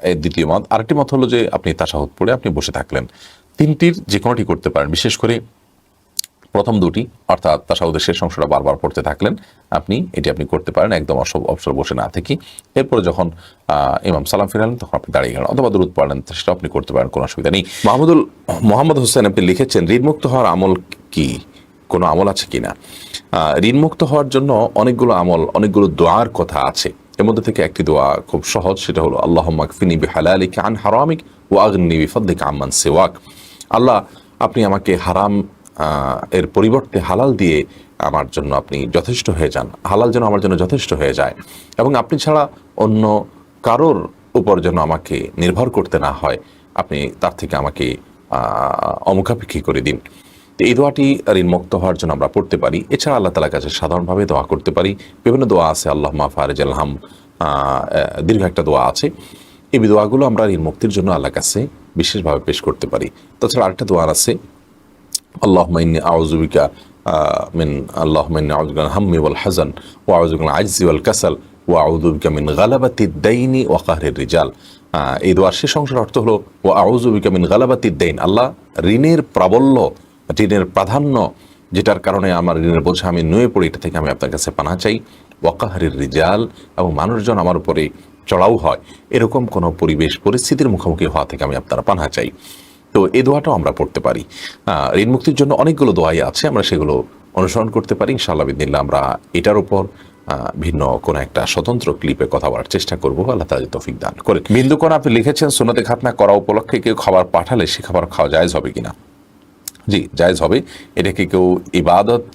S1: এর দ্বিতীয় মত। আরেকটি মত হলো যে আপনি তাশাহুদ পড়ে আপনি বসে থাকলেন। তিনটির যে কোনোটি করতে পারেন, বিশেষ করে প্রথম দুটি অর্থাৎ তাশাহুদের শেষ অংশটা বারবার পড়তে থাকলেন এটি আপনি করতে পারেন একদম অবসর বসে না থেকে। এরপরে যখন ইমাম সালাম ফিরালেন তখন আপনি দাঁড়িয়ে গেলেন অথবা দুরূদ পড়লেন, সেটা আপনি করতে পারেন, কোনো অসুবিধা নেই। মোহাম্মদ হোসেন আপনি লিখেছেন, ঋণমুক্ত হওয়ার আমল কি, কোনো আমল আছে কিনা? ঋণমুক্ত হওয়ার জন্য অনেকগুলো আমল, অনেকগুলো দোয়ার কথা আছে। এর মধ্যে থেকে একটি দোয়া খুব সহজ, সেটা হলো আল্লাহুম্মা কফিনি বিহালালিকা আন হারামিক ওয়া আগনি বিফদলিকা আম্মান সিওয়াক। আল্লাহ, আপনি আমাকে হারাম এর পরিবর্তে হালাল দিয়ে আমার জন্য আপনি যথেষ্ট হয়ে যান, হালাল যেন আমার জন্য যথেষ্ট হয়ে যায়, এবং আপনি ছাড়া অন্য কারোর উপর যেন আমাকে নির্ভর করতে না হয়, আপনি তার থেকে আমাকে অমুখাপেক্ষী করে দিন। তো এই দোয়াটি ঋণমুক্ত হওয়ার জন্য আমরা পড়তে পারি। এছাড়া আল্লাহ তাআলার কাছে সাধারণভাবে দোয়া করতে পারি। বিভিন্ন দোয়া আছে, আল্লাহুম্মা ফারিজাল হাম, দীর্ঘ একটা দোয়া আছে। এই দোয়াগুলো আমরা ঋণমুক্তির জন্য আল্লাহর কাছে বিশেষভাবে পেশ করতে পারি। তাছাড়া আরেকটা দোয়া আছে, আল্লাহুম্মা ইন্নী আউযু বিকা মিনাল হাম্মি ওয়াল হাযান ওয়া আউযু বিকা মিনাল আজজি ওয়াল কাসাল ওয়া আউযু বিকা মিন গালাবাতিদ দাইনি ওয়া কাহরির রিজাল। এই দোয়ার শেষ অংশের অর্থ হলো ওয়া আউযু বিকা মিন গালাবাতিদ দাইন, আল্লাহ, ঋণের প্রাবল্য, ঋণের প্রাধান্য, যেটার কারণে আমার ঋণের বোঝা আমি নুয়ে পড়ি, এটা থেকে আমি আপনার কাছে পানাহ চাই। ওয়া কাহরির রিজাল, এবং মানুষজন আমার উপরে চড়াও হয়, এরকম কোনো পরিবেশ পরিস্থিতির মুখোমুখি হওয়া থেকে আমি আপনার পানাহ চাই। তো এই দোয়াটাও আমরা পড়তে পারি। ঋণ মুক্তির জন্য অনেকগুলো দোয়াই আছে, আমরা সেগুলো অনুসরণ করতে পারি ইনশাআল্লাহ বিদিনিল্লাহ। আমরা এটার উপর ভিন্ন কোনো একটা স্বতন্ত্র ক্লিপে কথা বলার চেষ্টা করবো, আল্লাহ তাআলা তৌফিক দান করে। বিন্দুকোণ আপনি লিখেছেন, সুন্নতে খাতনা করা উপলক্ষে কেউ খাবার পাঠালে সে খাবার খাওয়া জায়েজ হবে কিনা? জি, জায়েজ হবে। এটাকে কেউ ইবাদত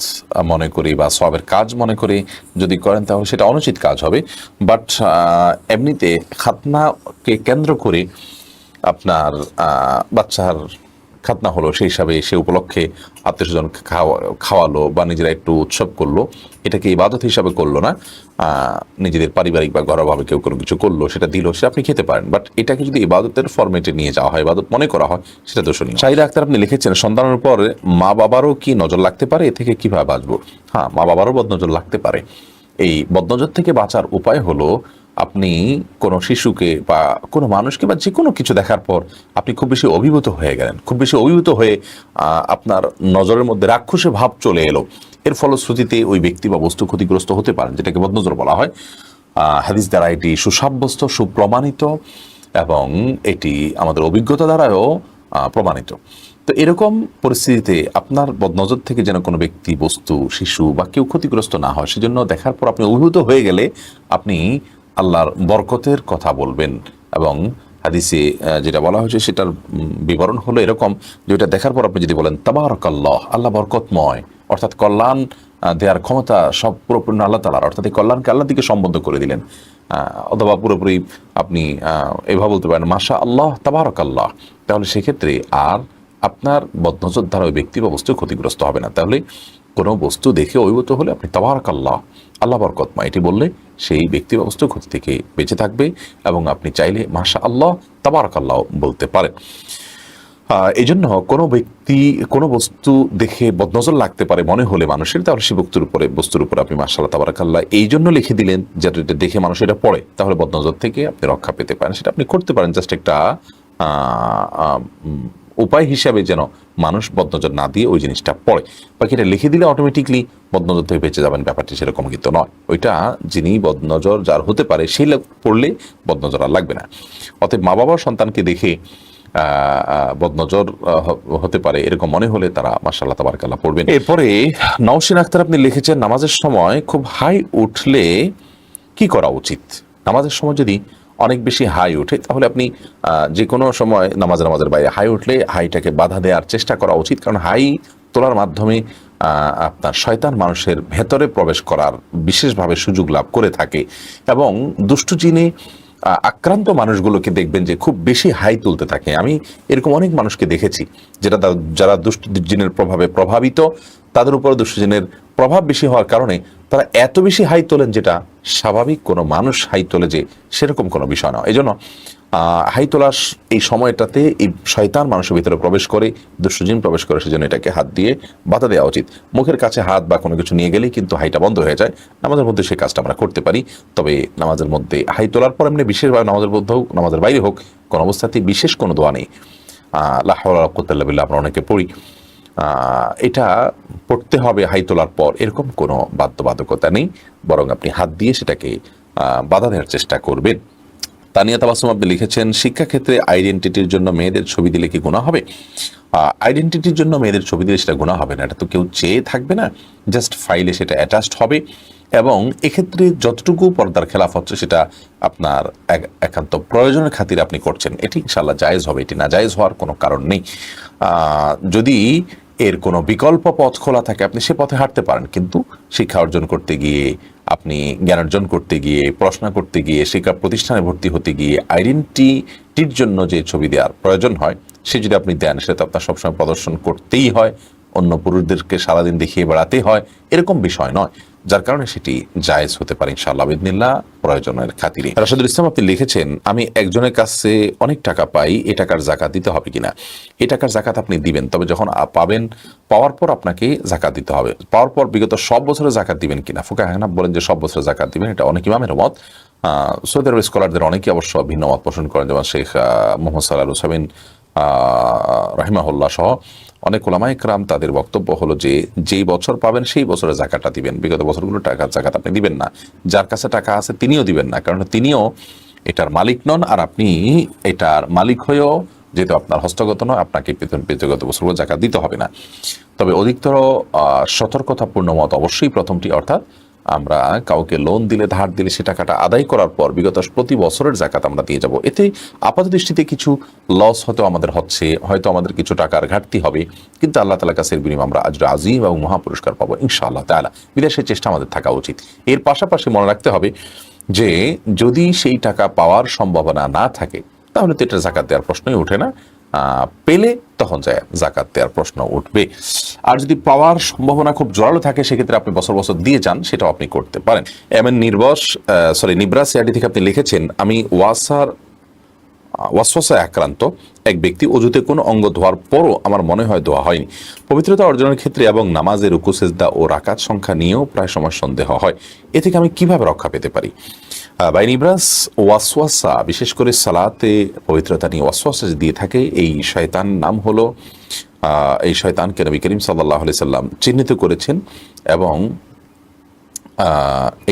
S1: মনে করে বা সওয়াবের কাজ মনে করে যদি করেন তাহলে সেটা অনুচিত কাজ হবে। বাট এমনিতে খাতনাকে কেন্দ্র করে আপনার বাচ্চার খাতনা হলো, সেই হিসাবে সে উপলক্ষে আত্মীয় স্বজন খাওয়ালো বা নিজেরা একটু উৎসব করলো, এটাকে ইবাদত হিসাবে করলো না, নিজেদের পারিবারিক বা ঘরোয়াভাবে কেউ কোনো কিছু করলো, সেটা দিল, সেটা আপনি খেতে পারেন। বাট এটাকে যদি ইবাদতের ফরম্যাটে নিয়ে যাওয়া হয়, ইবাদত মনে করা হয়, সেটা দোষণীয়। শাহিদা আক্তার আপনি লিখেছেন, সন্তানের উপর মা বাবারও কি নজর লাগতে পারে, এ থেকে কিভাবে বাঁচবো? হ্যাঁ, মা বাবারও বদনজর লাগতে পারে। এই বদনজর থেকে বাঁচার উপায় হলো, আপনি কোনো শিশুকে বা কোনো মানুষকে বা যে কোনো কিছু দেখার পর আপনি খুব বেশি অভিভূত হয়ে গেলেন, খুব বেশি অভিভূত হয়ে আপনার নজরের মধ্যে রাক্ষসে ভাব চলে এলো, এর ফলশ্রুতিতে ওই ব্যক্তি বা বস্তু ক্ষতিগ্রস্ত হতে পারেন, যেটাকে বদনজর বলা হয়। হাদিস দ্বারা এটি সুসাব্যস্ত, সুপ্রমাণিত, এবং এটি আমাদের অভিজ্ঞতা দ্বারাও প্রমাণিত। তো এরকম পরিস্থিতিতে আপনার বদনজর থেকে যেন কোনো ব্যক্তি, বস্তু, শিশু বা কেউ ক্ষতিগ্রস্ত না হয়, সেজন্য দেখার পর আপনি অভিভূত হয়ে গেলে আপনি আল্লাহর বরকতের কথা বলবেন। এবং হাদিসে যেটা বলা হয়েছে সেটার বিবরণ হলো এরকম, যে ওটা দেখার পর আপনি যদি বলেন তাবারাকাল্লাহ, আল্লাহ বরকতময়, অর্থাৎ কল্যাণ দেওয়ার ক্ষমতা সব পুরোপূর্ণ আল্লাহ তাআলার, অর্থাৎ এই কল্যাণকে আল্লাহ দিকে সম্বোধন করে দিলেন। অথবা পুরোপুরি আপনি এভাবে বলতে পারেন মাশা আল্লাহ তাবারাকাল্লাহ, তাহলে সেক্ষেত্রে আর আপনার বদনজর দ্বারা ওই ব্যক্তি বা বস্তু ক্ষতিগ্রস্ত হবে না। তাহলে কোনো বস্তু দেখে অভিভূত হলে আপনি তাবারাকাল্লাহ, আল্লাহ বরকতময়, এটি বললে সেই ব্যক্তি বা বস্তু ক্ষতি থেকে বেঁচে থাকবে, এবং আপনি চাইলে মাশা আল্লাহ তাবারাকাল্লাহ বলতে পারেন। এই জন্য কোনো ব্যক্তি কোনো বস্তু দেখে বদনজর লাগতে পারে মনে হলে মানুষের, তাহলে সে বস্তুর উপরে আপনি মাশাআল্লাহ তাবারাকাল্লাহ এই জন্য লিখে দিলেন যাতে এটা দেখে মানুষ এটা পড়ে, তাহলে বদনজর থেকে আপনি রক্ষা পেতে পারেন। সেটা আপনি করতে পারেন, জাস্ট একটা উপায় হিসাবে, যেন মানুষ বদনজর না দিয়ে ওই জিনিসটা পড়ে। বাকি এটা লিখে দিলে অটোমেটিকলি বদনজর থেকে বেঁচে যাবেন, ব্যাপারটি সেরকম কিন্তু নয়। ওইটা যিনি বদনজর যার হতে পারে সেই পড়লে বদনজর আর লাগবে না। অতএব মা বাবা সন্তানকে দেখে বদনজর হতে পারে এরকম মনে হলে তারা মাশাআল্লাহ তাবারাকাল্লাহ পড়বেন। এরপরে নওশিন আক্তার আপনি লিখেছেন, নামাজের সময় খুব হাই উঠলে কি করা উচিত? নামাজের সময় যদি অনেক বেশি হাই ওঠে, তাহলে আপনি যে কোনো সময় নামাজের বাইরে হাই উঠলে হাইটাকে বাধা দেওয়ার চেষ্টা করা উচিত। কারণ হাই তোলার মাধ্যমে আপনার শয়তান মানুষের ভেতরে প্রবেশ করার বিশেষভাবে সুযোগ লাভ করে থাকে, এবং দুষ্টু জিনে আক্রান্ত মানুষগুলোকে দেখবেন যে খুব বেশি হাই তুলতে থাকে। আমি এরকম অনেক মানুষকে দেখেছি যারা দুষ্টু জিনের প্রভাবে প্রভাবিত, তাদের উপর দুষ্টু জিনের প্রভাব বেশি হওয়ার কারণে তারা এত বেশি হাই তোলেন যেটা স্বাভাবিক কোনো মানুষ হাই তোলে যে সেরকম কোনো বিষয় না। এই জন্য হাই তোলার এই সময়টাতে এই শয়তান মানুষের ভিতরে প্রবেশ করে, দুষ্টজিন প্রবেশ করে, সেজন্য এটাকে হাত দিয়ে বাধা দেওয়া উচিত। মুখের কাছে হাত বা কোনো কিছু নিয়ে গেলেই কিন্তু হাইটা বন্ধ হয়ে যায়। নামাজের মধ্যে সেই কাজটা আমরা করতে পারি, তবে নামাজের মধ্যে হাই তোলার পর এমনি বিশেষভাবে নামাজের মধ্যে হোক নামাজের বাইরে হোক কোনো অবস্থাতেই বিশেষ কোনো দোয়া নেই। লা হাওলা ওয়ালা কুওয়াতা ইল্লা বিল্লাহ আমরা অনেকে পড়ি, এটা পড়তে হবে হাই তোলার পর, এরকম কোনো বাধ্যবাধকতা নেই, বরং আপনি হাত দিয়ে সেটাকে বাধা দেওয়ার চেষ্টা করবেন। তানিয়া তাবাসসুম আপনি লিখেছেন, শিক্ষাক্ষেত্রে আইডেন্টিটির জন্য মেয়েদের ছবি দিলে কি গুনাহ হবে? আইডেন্টিটির জন্য মেয়েদের ছবি দিলে সেটা গুনাহ হবে না, এটা তো কেউ চেয়ে থাকবে না, জাস্ট ফাইলে সেটা অ্যাটাচড হবে। এবং এক্ষেত্রে যতটুকু পর্দার খেলাফ হচ্ছে সেটা আপনার একান্ত প্রয়োজনের খাতিরে আপনি করছেন, এটি ইনশাআল্লাহ জায়েজ হবে, এটি না জায়েজ হওয়ার কোনো কারণ নেই। যদি এর কোনো বিকল্প পথ খোলা থাকে আপনি সে পথে হাঁটতে পারেন, কিন্তু শিক্ষা অর্জন করতে গিয়ে, আপনি জ্ঞান অর্জন করতে গিয়ে, পড়াশোনা করতে গিয়ে, শিক্ষা প্রতিষ্ঠানে ভর্তি হতে গিয়ে আইডেন্টিটির জন্য যে ছবি দেওয়ার প্রয়োজন হয় সে যদি আপনি দেন, সেটা তো আপনার সবসময় প্রদর্শন করতেই হয়, অন্য পুরুষদেরকে সারাদিন দেখিয়ে বেড়াতে হয়, এরকম বিষয় নয়, যার কারণে সেটি জায়েজ হতে পারে ইনশাআল্লাহ বিইذনিল্লাহ প্রয়োজনের খাতিরে। রাশেদুল ইসলাম আপনি লিখেছেন, আমি একজনের কাছে অনেক টাকা পাই, এ টাকার যাকাত দিতে হবে কিনা? এই টাকার যাকাত আপনি দিবেন, তবে যখন পাবেন, পাওয়ার পর আপনাকে যাকাত দিতে হবে। পাওয়ার পর বিগত সব বছরে যাকাত দিবেন কিনা? ফুকাহা হানাফ বলেন যে সব বছরে যাকাত দিবেন, এটা অনেক ইমামের মত। সৌদি আরবের স্কলারদের অনেকেই অবশ্য ভিন্ন মত পোষণ করেন, যেমন শেখ মোহাম্মদ সাল্লাহ হুসাইন রাহিমাহুল্লাহ সহ অনেক ওলামা ইকরাম, তাদের বক্তব্য হলো যে যেই বছর পাবেন সেই বছরে যাকাতটা দিবেন, বিগত বছরগুলো টাকার যাকাত আপনি দিবেন না। যার কাছে টাকা আছে তিনিও দিবেন না, কারণ তিনিও এটার মালিক নন, আর আপনি এটার মালিক হয়েও যেহেতু আপনার হস্তগত নয়, আপনাকে বিগত বছরগুলো যাকাত দিতে হবে না। তবে অধিকতর সতর্কতাপূর্ণ মত অবশ্যই প্রথমটি, অর্থাৎ আমরা কাউকে লোন দিলে, ধার দিলে সে টাকাটা আদায় করার পর বিগত প্রতি বছরের যাকাত আমরা দিয়ে যাব। এতে আপাত দৃষ্টিতে কিছু লস হয়তো আমাদের হচ্ছে, হয়তো আমাদের কিছু টাকার ঘাটতি হবে, কিন্তু আল্লাহ তাআলার কাছে বিনিময়ে আমরা আজর আজিম এবং মহাপুরস্কার পাবো ইনশাআল্লাহ তাআলা। বিদেশের চেষ্টা আমাদের থাকা উচিত। এর পাশাপাশি মনে রাখতে হবে যে যদি সেই টাকা পাওয়ার সম্ভাবনা না থাকে তাহলে তো এটা যাকাত দেওয়ার প্রশ্নই ওঠে না, পেলে তখন যায় যাকাত দেওয়ার প্রশ্ন উঠবে। আর যদি পাওয়ার সম্ভাবনা খুব জোরালো থাকে সেক্ষেত্রে আপনি বছর বছর দিয়ে যান, সেটাও আপনি করতে পারেন। এমন নিব্রাস সিআরডি থেকে আপনি লিখেছেন, আমি ওয়াসওয়াসায় আক্রান্ত এক ব্যক্তি, অজুতে কোনো অঙ্গ ধোয়ার পরও আমার মনে হয় ধোয়া হয়নি। পবিত্রতা অর্জনের ক্ষেত্রে এবং নামাজের রুকু সিজদা ও রাকাত সংখ্যা নিয়েও প্রায় সময় সন্দেহ হয়, এ থেকে আমি কিভাবে রক্ষা পেতে পারি? নিব্রাস, ওয়াসওয়াসা বিশেষ করে সালাতে পবিত্রতা নিয়ে ওয়াসওয়াসা দিয়ে থাকে, এই শয়তান নাম হলো, এই শয়তানকে নবী করিম সাল্লাল্লাহু আলাইহি সাল্লাম চিহ্নিত করেছেন, এবং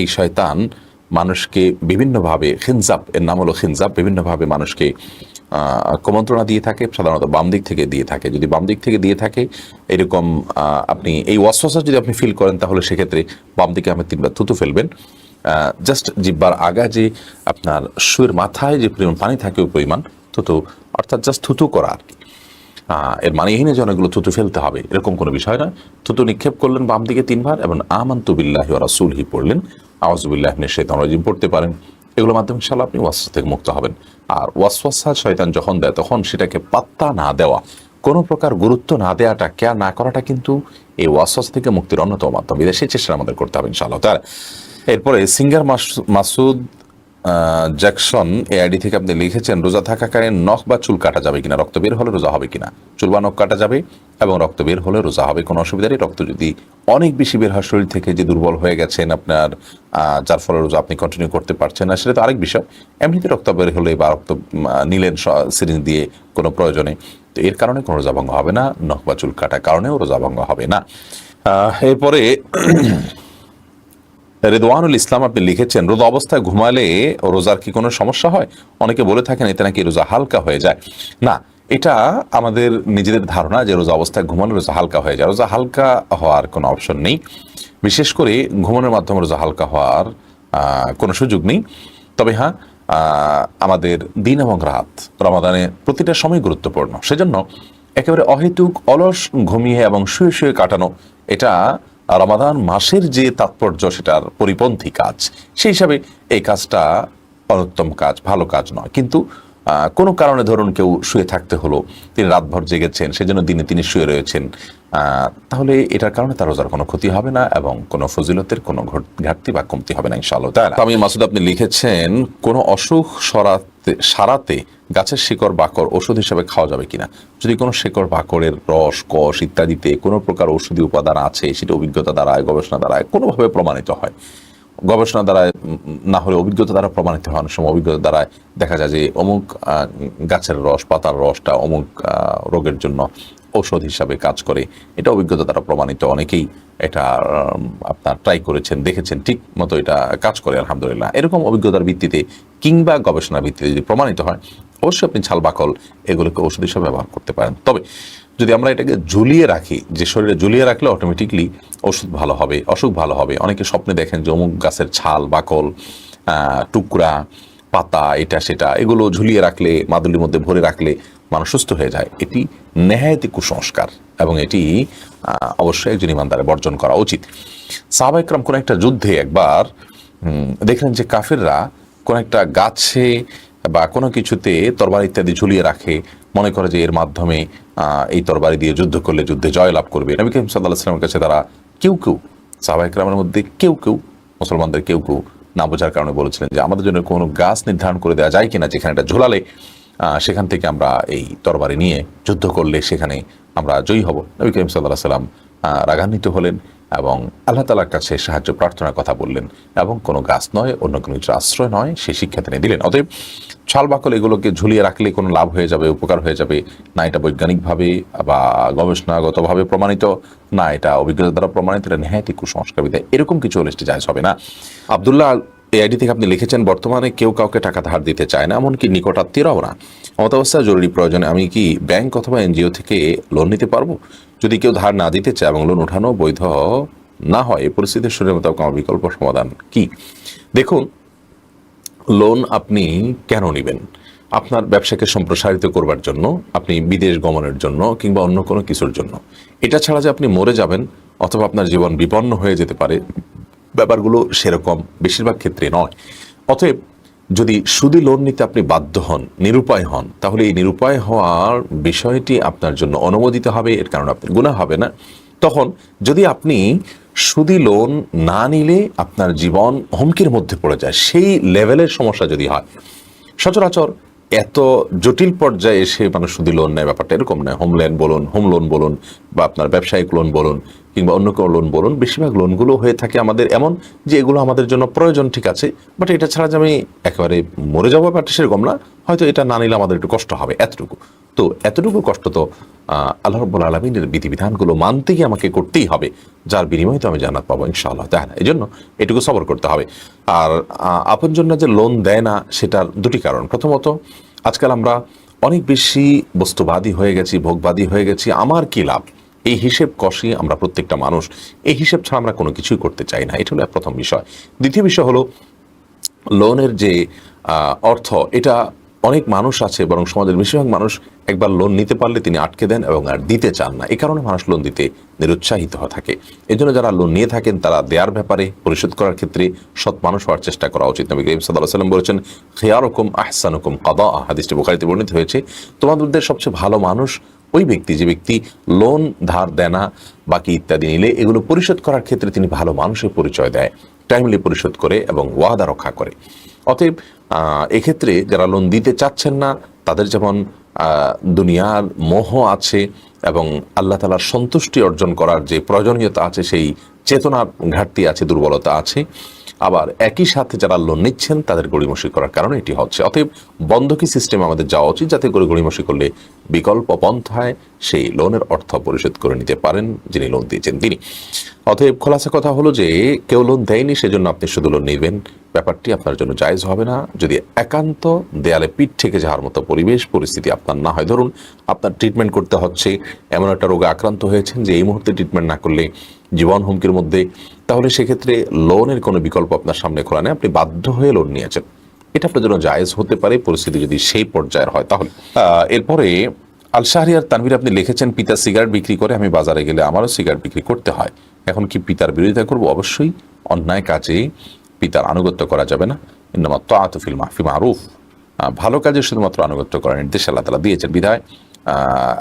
S1: এই শয়তান মানুষকে বিভিন্নভাবে, খিনজাব এর নাম হলো খিনজাব, বিভিন্নভাবে মানুষকে কুমন্ত্রণা দিয়ে থাকে, সাধারণত বাম দিক থেকে দিয়ে থাকে। যদি বাম দিক থেকে দিয়ে থাকে এরকম আপনি এই ওয়াসওয়াসা যদি আপনি ফিল করেন, তাহলে সেক্ষেত্রে বাম দিকে আপনি 3 বার থুতু ফেলবেন, জাস্ট জিব্বার আগা যে আপনার শুয়ের মাথায় যে পরিমাণ পানি থাকে ওই পরিমাণ থুতু, অর্থাৎ জাস্ট থুতু করা আর কি। এর মানে এই যে অনেকগুলো থুতু ফেলতে হবে এরকম কোনো বিষয় না। থুতু নিক্ষেপ করলেন বাম দিকে 3 বার এবং আমানতু বিল্লাহি ওয়া রাসূলিহি পড়লেন, আউযু বিল্লাহি মিনাশ শাইতানির রাজিম পড়তে পারেন। এগুলোর মাধ্যমে ইনশাআল্লাহ আপনি ওয়াসওয়াসা থেকে মুক্ত হবেন। আর ওয়াসওয়াসা শয়তান যখন দেয় তখন সেটাকে পাত্তা না দেওয়া, কোনো প্রকার গুরুত্ব না দেওয়াটা, কেয়ার না করাটা কিন্তু এই ওয়াসওয়াসা থেকে মুক্তির অন্যতম মাধ্যম। বিদেশি চেষ্টা আমাদের করতে হবে ইনশাআল্লাহ তাআলা। এরপরে সিঙ্গার মাসুদ জ্যাকসন এআইডি থেকে আপনি লিখেছেন, রোজা থাকাকালীন নখ বা চুল কাটা যাবে কিনা? রক্ত বের হলে রোজা হবে কিনা? চুল বা নখ কাটা যাবে এবং রক্ত বের হলে রোজা হবে, কোনো অসুবিধা নেই। রক্ত যদি অনেক বেশি বের হয় শরীর থেকে, যে দুর্বল হয়ে গেছেন আপনার, যার ফলে রোজা আপনি কন্টিনিউ করতে পারছেন না, সেটা তো আরেক বিষয়। এমনিতে রক্ত বের হলে বা রক্ত নিলেন সিরিঞ্জ দিয়ে কোনো প্রয়োজনে, তো এর কারণে কোনো রোজা ভঙ্গ হবে না, নখ বা চুল কাটার কারণেও রোজা ভঙ্গ হবে না। এরপরে রেদওয়ানুল ইসলাম আপনি লিখেছেন, রোজা অবস্থায় ঘুমালে রোজার কি কোনো সমস্যা হয়? অনেকে বলে থাকেন এতে নাকি রোজা হালকা হয়ে যায়। না, এটা আমাদের নিজেদের ধারণা যে রোজা অবস্থায় ঘুমালে রোজা হালকা হয়ে যায়। রোজা হালকা হওয়ার কোনো অপশন নেই, বিশেষ করে ঘুমানোর মাধ্যমে রোজা হালকা হওয়ার কোনো সুযোগ নেই। তবে হ্যাঁ, আমাদের দিন এবং রাত রমাদানের প্রতিটা সময় গুরুত্বপূর্ণ। সেজন্য একেবারে অহেতুক অলস ঘুমিয়ে এবং শুয়ে শুয়ে কাটানো এটা রমাদান মাসের যে তাৎপর্য সেটার পরিপন্থী কাজ। সেই হিসাবে এই কাজটা অনুত্তম কাজ, ভালো কাজ নয়। কিন্তু কোনো কারণে ধরুন কেউ শুয়ে থাকতে হলো, তিনি রাতভর জেগেছেন, সেজন্য দিনে তিনি শুয়ে রয়েছেন, তাহলে এটার কারণে তার রোজার কোনো ক্ষতি হবে না এবং কোনো ফজিলতের কোনো ঘাটতি বা কমতি হবে না ইনশাআল্লাহ তাআলা। আমি মাসুদ, আপনি লিখেছেন কোনো অসুখ সারাতে গাছের শিকড় বাকড় ওষুধ হিসেবে খাওয়া যাবে কিনা? যদি কোনো শিকড় বাকড়ের রস, কষ ইত্যাদিতে কোনো প্রকার ঔষধি উপাদান আছে, সেটা অভিজ্ঞতা দ্বারায়, গবেষণা দ্বারায় কোনোভাবে প্রমাণিত হয়, গবেষণা দ্বারা না হলে অভিজ্ঞতা দ্বারা প্রমাণিত হয়, অনেক সময় অভিজ্ঞতা দ্বারা দেখা যায় যে অমুক গাছের রস, পাতার রসটা অমুক রোগের জন্য ঔষধ হিসাবে কাজ করে, এটা অভিজ্ঞতা দ্বারা প্রমাণিত। অনেকেই এটা আপনার ট্রাই করেছেন, দেখেছেন ঠিক মতো এটা কাজ করে আলহামদুলিল্লাহ। এরকম অভিজ্ঞতার ভিত্তিতে কিংবা গবেষণার ভিত্তিতে যদি প্রমাণিত হয়, অবশ্যই আপনি ছাল বাকল এগুলোকে ওষুধ হিসাবে ব্যবহার করতে পারেন। তবে যদি আমরা এটাকে ঝুলিয়ে রাখি, যে শরীরে ঝুলিয়ে রাখলে অটোমেটিকলি ওষুধ ভালো হবে, অসুখ ভালো হবে। অনেকে স্বপ্নে দেখেন যে অমুক গাছের ছাল বাকল, টুকরা, পাতা, এটা সেটা এগুলো ঝুলিয়ে রাখলে, মাদুলির মধ্যে ভরে রাখলে মানুষ সুস্থ হয়ে যায়। এটি নেহায়েতি কুসংস্কার এবং এটি অবশ্যই একজন ইমানদারের বর্জন করা উচিত। সাহাবা ইকরাম কোন একটা যুদ্ধে একবার দেখলেন যে কাফিররা কোন একটা গাছে বা কোনো কিছুতে তরবারি ইত্যাদি ঝুলিয়ে রাখে, মনে করে যে এর মাধ্যমে এই তরবারি দিয়ে যুদ্ধ করলে যুদ্ধে জয়লাভ করবে। নবী করিম সাল্লাল্লাহু আলাইহি ওয়াসাল্লামের কাছে তারা কেউ সাহাবা ইকরামের মধ্যে কেউ মুসলমানদের কেউ না বোঝার কারণে বলেছিলেন যে আমাদের জন্য কোনো গাছ নির্ধারণ করে দেওয়া যায় কিনা, যেখানে এটা ঝোলালে সেখান থেকে আমরা এই তরবারি নিয়ে যুদ্ধ করলে সেখানে আমরা জয়ী হব। নবী করিম সাল্লাল্লাহু আলাইহি ওয়াসাল্লাম রাগান্বিত হলেন এবং আল্লাহ তাআলার কাছে সাহায্য প্রার্থনার কথা বললেন এবং কোনো গাছ নয়, অন্য কোনো কিছুর আশ্রয় নয়, সেই শিক্ষা তিনি দিলেন। অতএব ছাল বাকল এগুলোকে ঝুলিয়ে রাখলে কোনো লাভ হয়ে যাবে, উপকার হয়ে যাবে না, এটা বৈজ্ঞানিকভাবে বা গবেষণাগতভাবে প্রমাণিত না, এটা অভিজ্ঞতা দ্বারা প্রমাণিত, এটা নেহায়েতি কুসংস্কার বিধায় এরকম কিছু হলে জায়েজ হবে না। আব্দুল্লাহ এই আইডি থেকে আপনি লিখেছেন, বর্তমানে কেউ কাউকে টাকা ধার দিতে চায় না, এমনকি নিকট আত্মীয়রাও না। অবস্থায় জরুরি প্রয়োজনে আমি কি ব্যাংক অথবা এনজিও থেকে লোন নিতে পারবো? যদি কেউ ধার না দিতে চায় এবং লোন ওঠানো বৈধ না হয়, এই পরিস্থিতির শরীরের মোতাবেক আমার বিকল্প সমাধান কি? দেখুন, লোন আপনি কেন নেবেন? আপনার ব্যবসাকে সম্প্রসারিত করবার জন্য, আপনি বিদেশ গমনের জন্য কিংবা অন্য কোনো কিছুর জন্য। এটা ছাড়া যে আপনি মরে যাবেন অথবা আপনার জীবন বিপন্ন হয়ে যেতে পারে, ব্যাপারগুলো সেরকম বেশিরভাগ ক্ষেত্রে নয়। অতএব যদি সুদী লোন নিতে আপনি বাধ্য হন, নিরুপায় হন, তাহলে এই নিরুপায় হওয়ার বিষয়টি আপনার জন্য অনুমোদিত হবে, এর কারণে আপনার গুনাহ হবে না। তখন যদি আপনি সুদী লোন না নিলে আপনার জীবন হুমকির মধ্যে পড়ে যায়, সেই লেভেলের সমস্যা যদি হয়, সচরাচর এত জটিল পর্যায়ে এসে মানুষ সুদী লোন নেয়, ব্যাপারটা এরকম নয়। হোম লোন বলুন বা আপনার ব্যবসায়িক লোন বলুন কিংবা অন্য কোনো লোন বলুন, বেশিরভাগ লোনগুলো হয়ে থাকে আমাদের এমন যে এগুলো আমাদের জন্য প্রয়োজন, ঠিক আছে, বাট এটা ছাড়া যে আমি একেবারে মরে যাবো ব্যাপারটা সেরকম না, হয়তো এটা না নিলে আমাদের একটু কষ্ট হবে, এতটুকু। তো এতটুকু কষ্ট তো আল্লাহ রাব্বুল আলামিনের বিধিবিধানগুলো মানতে গিয়ে আমাকে করতেই হবে, যার বিনিময়ে তো আমি জান্নাত পাবো ইনশাআল্লাহ তাআলা। এই জন্য এটুকু সবর করতে হবে। আর আপনজনরা যে লোন দেয় না, সেটার দুটি কারণ। প্রথমত, আজকাল আমরা অনেক বেশি বস্তুবাদী হয়ে গেছি, ভোগবাদী হয়ে গেছি। আমার কি লাভ, এই হিসেব কষি আমরা প্রত্যেকটা মানুষ, এই হিসেব ছাড়া আমরা কোনো কিছুই করতে চাই না। এটা হলো প্রথম বিষয়। দ্বিতীয় বিষয় হলো লোনের যে অর্থ, এটা অনেক মানুষ আছে, বরং সমাজের বেশিরভাগ মানুষ একবার লোন নিতে পারলে তিনি আটকে দেন এবং আর দিতে চান না। এই কারণে মানুষ লোন দিতে নিরুৎসাহিত হয়ে থাকে। এই জন্য যারা লোন নিয়ে থাকেন তারা দেয়ার ব্যাপারে, পরিশোধ করার ক্ষেত্রে সৎ মানুষ হওয়ার চেষ্টা করা উচিত। নবী করিম সাল্লাল্লাহু আলাইহি ওয়াসাল্লাম বলেছেন, খিয়ারুকুম আহসানুকুম কাদা, হাদিসটি বুখারীতে বর্ণিত হয়েছে, তোমাদের সবচেয়ে ভালো মানুষ ওই ব্যক্তি যে ব্যক্তি লোন, ধার দেনা, বাকি ইত্যাদি নিলে এগুলো পরিশোধ করার ক্ষেত্রে তিনি ভালো মানুষের পরিচয় দেয়, টাইমলি পরিশোধ করে এবং ওয়াদা রক্ষা করে। অতএব এক্ষেত্রে যারা লোন দিতে চাচ্ছেন না, তাদের যেমন দুনিয়ার মোহ আছে এবং আল্লাহ তাআলার সন্তুষ্টি অর্জন করার যে প্রয়োজনীয়তা আছে, সেই চেতনার ঘাটতি আছে, দুর্বলতা আছে। আবার একই সাথে যারা লোন নিচ্ছেন তাদের গড়িমসি করার কারণে এটি হচ্ছে। অতএব বন্ধকি সিস্টেমে আমাদের যাওয়া উচিত, যাতে করে গড়িমসি করলে বিকল্প পন্থায় সেই লোনের অর্থ পরিশোধ করে নিতে পারেন যিনি লোন দিয়েছেন তিনি। অতএব খোলাসা কথা হলো যে কেউ লোন দেয়নি সেজন্য আপনি শুধু লোন নেবেন, ব্যাপারটি আপনার জন্য জায়েজ হবে না, যদি একান্ত দেয়ালে পিঠ থেকে যাওয়ার মতো পরিবেশ পরিস্থিতি আপনার না হয়। ধরুন আপনার ট্রিটমেন্ট করতে হচ্ছে, এমন একটা রোগে আক্রান্ত হয়েছেন যে এই মুহূর্তে ট্রিটমেন্ট না করলে জীবন হুমকির মধ্যে, তাহলে সেক্ষেত্রে লোনের কোনো বিকল্প আপনার সামনে খোলা নেই, আপনি বাধ্য হয়ে লোন নিয়েছেন। এটা আপনার জন্য জায়েজ হতে পারে পরিস্থিতি যদি সেই পর্যায়ের হয় তাহলে। এরপরে আল শাহরিয়ার তানভীর আপনি লিখেছেন, পিতা সিগারেট বিক্রি করে, আমি বাজারে গেলে আমারও সিগারেট বিক্রি করতে হয়, এখন কি পিতার বিরোধিতা করব? অবশ্যই অন্যায় কাজে পিতার আনুগত্য করা যাবে না। ইন্নামা তাআতু ফি মারুফ, ভালো কাজে শুধুমাত্র আনুগত্য করার নির্দেশ আল্লাহ তাআলা দিয়েছেন, বিধায়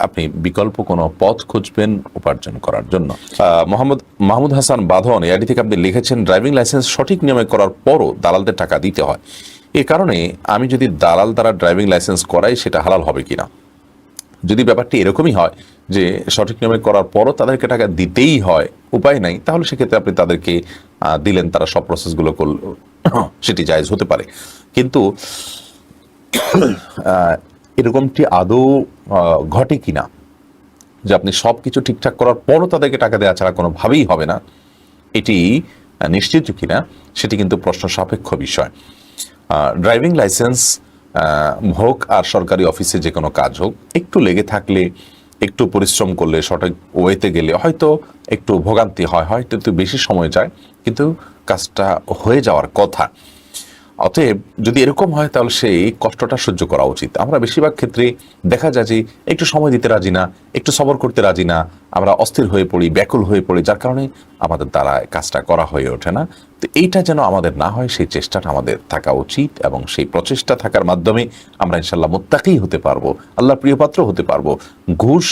S1: আপনি বিকল্প কোনো পথ খুঁজবেন উপার্জন করার জন্য। মাহমুদ হাসান বাঁধন এআইডি থেকে আপনি লিখেছেন, ড্রাইভিং লাইসেন্স সঠিক নিয়মে করার পরও দালালদের টাকা দিতে হয়, এ কারণে আমি যদি দালাল দ্বারা ড্রাইভিং লাইসেন্স করাই সেটা হালাল হবে কিনা? যদি ব্যাপারটি এরকমই হয় যে সঠিক নিয়মে করার পরও তাদেরকে টাকা দিতেই হয়, উপায় নাই, তাহলে সেক্ষেত্রে আপনি তাদেরকে দিলেন, তারা সব প্রসেসগুলো করল, সেটি জায়েজ হতে পারে। কিন্তু এরকমটি আদৌ ঘটে কিনা যে আপনি সব কিছু ঠিকঠাক করার পরও তাদেরকে টাকা দেওয়া ছাড়া কোনোভাবেই হবে না, এটি নিশ্চিত কিনা সেটি কিন্তু প্রশ্ন সাপেক্ষ বিষয়। ড্রাইভিং লাইসেন্স হোক আর সরকারি অফিসে যে কোনো কাজ হোক, একটু লেগে থাকলে, একটু পরিশ্রম করলে, সঠিক ওয়েতে গেলে হয়তো একটু ভোগান্তি হয়, হয়তো একটু বেশি সময় যায়, কিন্তু কাজটা হয়ে যাওয়ার কথা। অতএব যদি এরকম হয় তাহলে সেই কষ্টটা সহ্য করা উচিত। আমরা বেশিরভাগ ক্ষেত্রে দেখা যায় যে একটু সময় দিতে রাজি না, একটু সবর করতে রাজি না, আমরা অস্থির হয়ে পড়ি, ব্যাকুল হয়ে পড়ি, যার কারণে আমাদের দ্বারা কাজটা করা হয়ে ওঠে না। তো এইটা যেন আমাদের না হয় সেই চেষ্টাটা আমাদের থাকা উচিত, এবং সেই প্রচেষ্টা থাকার মাধ্যমে আমরা ইনশাআল্লাহ মুত্তাকী হতে পারবো, আল্লাহর প্রিয়পাত্র হতে পারবো। ঘুষ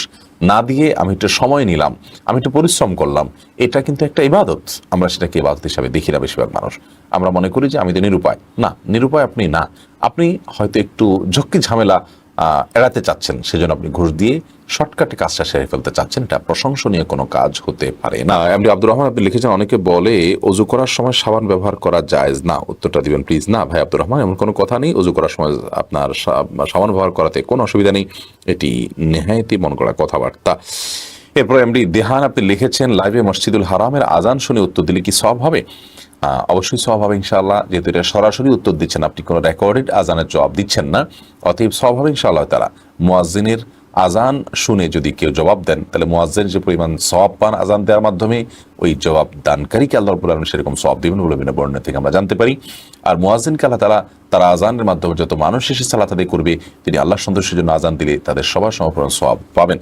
S1: না দিয়ে আমি একটু সময় নিলাম, আমি একটু পরিশ্রম করলাম, এটা কিন্তু একটা ইবাদত। আমরা সেটাকে ইবাদত হিসাবে দেখি না বেশিরভাগ মানুষ। আমরা মনে করি যে আমি তো নিরুপায়। না, নিরুপায় আপনি না, আপনি হয়তো একটু ঝক্কি ঝামেলা এড়াতে চাচ্ছেন, সেজন্য আপনি ঘুষ দিয়ে শর্টকাটে কাজটা সেরে ফেলতে চাচ্ছেন, এটা প্রশংসনীয় কোনো কাজ হতে পারে না। এমনি আব্দুর রহমান আপনি লিখেছেন, অনেকে বলে অজু করার সময় সাবান ব্যবহার করা জায়েজ না, উত্তরটা দিবেন প্লিজ। না ভাই আব্দুর রহমান, এমন কোনো কথা নেই। অজু করার সময় আপনার সাবান ব্যবহার করাতে কোনো অসুবিধা নেই, এটি নেহায়েতই মন গড়া কথাবার্তা। এরপর এমডি দেহান আপনি লিখেছেন, লাইভে মসজিদুল হারামের আজান শুনে উত্তর দিলে কি সওয়াব হবে? অবশ্যই সওয়াব হবে ইনশাআল্লাহ, যেহেতু এটা সরাসরি উত্তর দিচ্ছেন, আপনি কোনো রেকর্ডেড আজানের জবাব দিচ্ছেন না, অতএব সওয়াব হবে ইনশাআল্লাহ তাআলা। মুয়াজ্জিনের আজান শুনে যদি কেউ জবাব দেন, তাহলে মুয়াজ্জিন যে পরিমাণ সওয়াব পান আজান দেওয়ার মাধ্যমে, ওই জবাব দানকারীকে আল্লাহ রাব্বুল আলামিন সেরকম সওয়াব দিবেন বলে বিভিন্ন বর্ণনা থেকে আমরা জানতে পারি। আর মুয়াজ্জিনকে আল্লাহ তাআলা তারা আজানের মাধ্যমে যত মানুষ এসে সালাত আদায় করবে, তিনি আল্লাহর সন্তুষ্টির জন্য আজান দিলে তাদের সবার সমপরিমাণ সওয়াব পাবেন।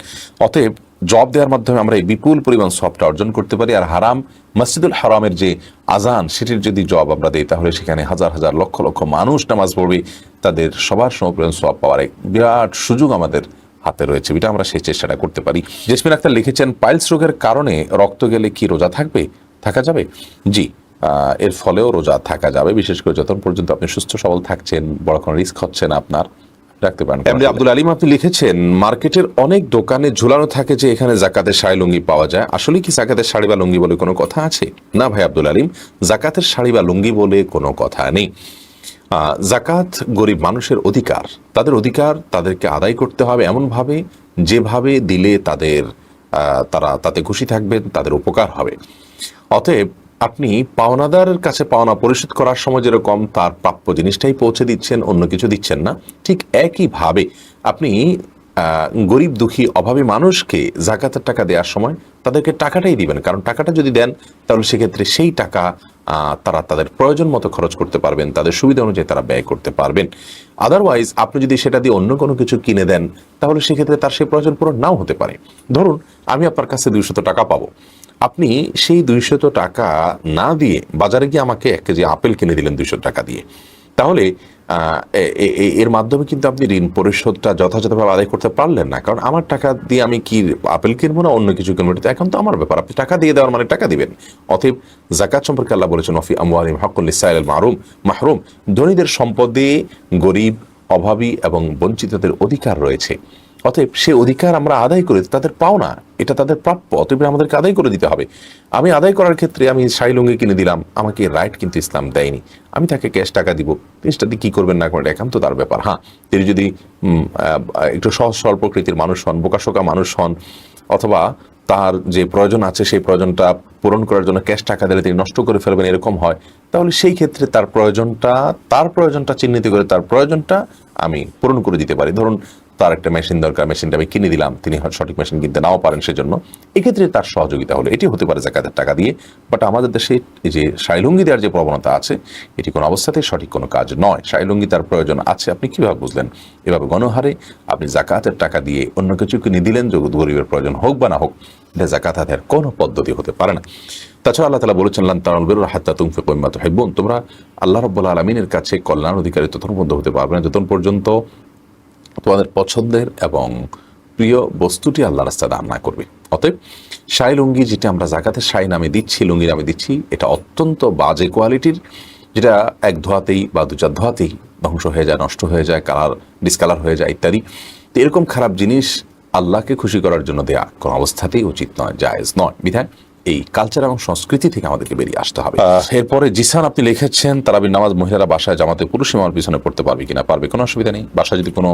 S1: অতএব জবাব দেওয়ার মাধ্যমে আমরা এই বিপুল পরিমাণ সওয়াবটা অর্জন করতে পারি। আর হারাম মসজিদুল হারামের যে আজান, সেটির যদি জবাব আমরা দিই, তাহলে সেখানে হাজার হাজার লক্ষ লক্ষ মানুষ নামাজ পড়বে, তাদের সবার সমপরিমাণ সওয়াব পাওয়ার এক বিরাট সুযোগ আমাদের হাতে রয়েছে, এটা আমরা সেই চেষ্টাটা করতে পারি। জেসমিন আক্তার লিখেছেন, পাইলস রোগের কারণে রক্ত গেলে কি রোজা থাকা যাবে? জি, এর ফলেও রোজা থাকা যাবে, বিশেষ করে যতক্ষণ পর্যন্ত আপনি সুস্থ সবল থাকছেন, বড় কোনো রিস্ক হচ্ছে না আপনার, রাখতে পারেন। এমনি আব্দুল আলিম আপনি লিখেছেন, মার্কেটের অনেক দোকানে ঝুলানো থাকে যে এখানে জাকাতের শাড়ি লুঙ্গি পাওয়া যায়, আসলে কি জাকাতের শাড়ি বা লুঙ্গি বলে কোনো কথা আছে? না ভাই আব্দুল আলিম, জাকাতের শাড়ি বা লুঙ্গি বলে কোনো কথা নেই। জাকাত গরিব মানুষের অধিকার, তাদের অধিকার তাদেরকে আদায় করতে হবে এমনভাবে যেভাবে দিলে তারা তাতে খুশি থাকবেন, তাদের উপকার হবে। অতএব আপনি পাওনাদারের কাছে পাওনা পরিশোধ করার সময় যেরকম তার প্রাপ্য জিনিসটাই পৌঁছে দিচ্ছেন, অন্য কিছু দিচ্ছেন না, ঠিক একইভাবে আপনি গরিব দুঃখী অভাবী মানুষকে জাকাতের টাকা দেওয়ার সময় তাদেরকে টাকাটাই দিবেন, কারণ টাকাটা যদি দেন তাহলে সেক্ষেত্রে সেই টাকা তারা তাদের প্রয়োজন মতো খরচ করতে পারবেন, তাদের সুবিধা অনুযায়ী তারা ব্যয় করতে পারবেন। আদারওয়াইজ আপনি যদি সেটা দিয়ে অন্য কোনো কিছু কিনে দেন, তাহলে সেক্ষেত্রে তার সেই প্রয়োজন পূরণ নাও হতে পারে। ধরুন আমি আপনার কাছে 200 টাকা পাবো, আপনি সেই 200 টাকা না দিয়ে বাজারে গিয়ে আমাকে 1 কেজি আপেল কিনে দিলেন 200 টাকা দিয়ে, তাহলে এর মাধ্যমে কিন্তু আপনি ঋণ পরিশোধটা যথাযথভাবে আদায় করতে পারলেন না, কারণ আমার টাকা দিয়ে আমি কি আপেল কিনবো না অন্য কিছু কিনবো, এটা এখন তো আমার ব্যাপার, আপনি টাকা দিয়ে দেওয়ার মানে টাকা দিবেন। অতএব যাকাত সম্পর্কে আল্লাহ বলেছেন, ওয়াফি আমওয়ালিহিম হাক্কুল লিসাইলিল মাহরুম, ধনীদের সম্পদে গরিব, অভাবী এবং বঞ্চিতদের অধিকার রয়েছে। অতএব সে অধিকার আমরা আদায় করি, তাদের পাওনা, এটা তাদের প্রাপ্য, অতএব আমাদেরকে আদায় করে দিতে হবে। আমি আদায় করার ক্ষেত্রে আমি শাড়ি লুঙ্গি কিনে দিলাম, আমাকে রাইট কিন্তু ইসলাম দেয়নি, আমি তাকে ক্যাশ টাকা দিব, জিনিসটা দিয়ে কী করবেন না করেন একান্ত তার ব্যাপার। হ্যাঁ, তিনি যদি একটু সহজ সরল প্রকৃতির মানুষ হন, বোকাশোকা মানুষ হন, অথবা তার যে প্রয়োজন আছে সেই প্রয়োজনটা পূরণ করার জন্য ক্যাশ টাকা দিলে তিনি নষ্ট করে ফেলবেন, এরকম হয়, তাহলে সেই ক্ষেত্রে তার প্রয়োজনটা চিহ্নিত করে তার প্রয়োজনটা আমি পূরণ করে দিতে পারি। ধরুন তার একটা মেশিন দরকার, মেশিনটা আমি কিনে দিলাম, তিনি সঠিক মেশিন কিনতে নাও পারেন, সেজন্য এক্ষেত্রে তার সহযোগিতা হলো, এটি হতে পারে যাকাতের টাকা দিয়ে। বাট আমাদের দেশে এই যে শাইলুঙ্গি দেওয়ার যে প্রবণতা আছে, এটি কোনো অবস্থাতেই সঠিক কোনো কাজ নয়। শাইলুঙ্গি তার প্রয়োজন আছে, আপনি কিভাবে বুঝলেন? এভাবে গণহারে আপনি জাকাতের টাকা দিয়ে অন্য কিছু কিনে দিলেন, গরিবের প্রয়োজন হোক বা না হোক, এটা জাকাত আদায়ের কোনো পদ্ধতি হতে পারে না। তাছাড়া আল্লাহ তাআলা বলেছেন, লান তানালুল বিররা হাত্তা তুনফিকু মিম্মা তুহিব্বুন, তোমরা আল্লাহ রাব্বুল আলামিনের কাছে কল্যাণ অধিকারী ততক্ষণ পর্যন্ত হতে পারবে না যতক্ষণ পর্যন্ত তোমাদের পছন্দের এবং প্রিয় বস্তুটি আল্লাহ রাস্তায় দান না করবে। অতএব শাই লুঙ্গি, যেটা আমরা জাকাতের শাই নামে দিচ্ছি, লুঙ্গি নামে দিচ্ছি, এটা অত্যন্ত বাজে কোয়ালিটির, যেটা এক ধোয়াতেই বা দু চার ধোয়াতেই ধ্বংস হয়ে যায়, নষ্ট হয়ে যায়, কালার ডিসকালার হয়ে যায় ইত্যাদি। তো এরকম খারাপ জিনিস আল্লাহকে খুশি করার জন্য দেয়া কোনো অবস্থাতেই উচিত নয়, জায়েজ নয়। বিধায় এই কালচার এবং সংস্কৃতি থেকে আমাদেরকে বেরিয়ে আসতে হবে। এরপরে জিসান আপনি লিখেছেন, তারাবির নামাজ মহিলারা বাসায় জামাতে পুরুষ ইমামের পিছনে পড়তে পারবে কিনা? পারবে, কোনো অসুবিধা নেই। বাসায় যদি কোনো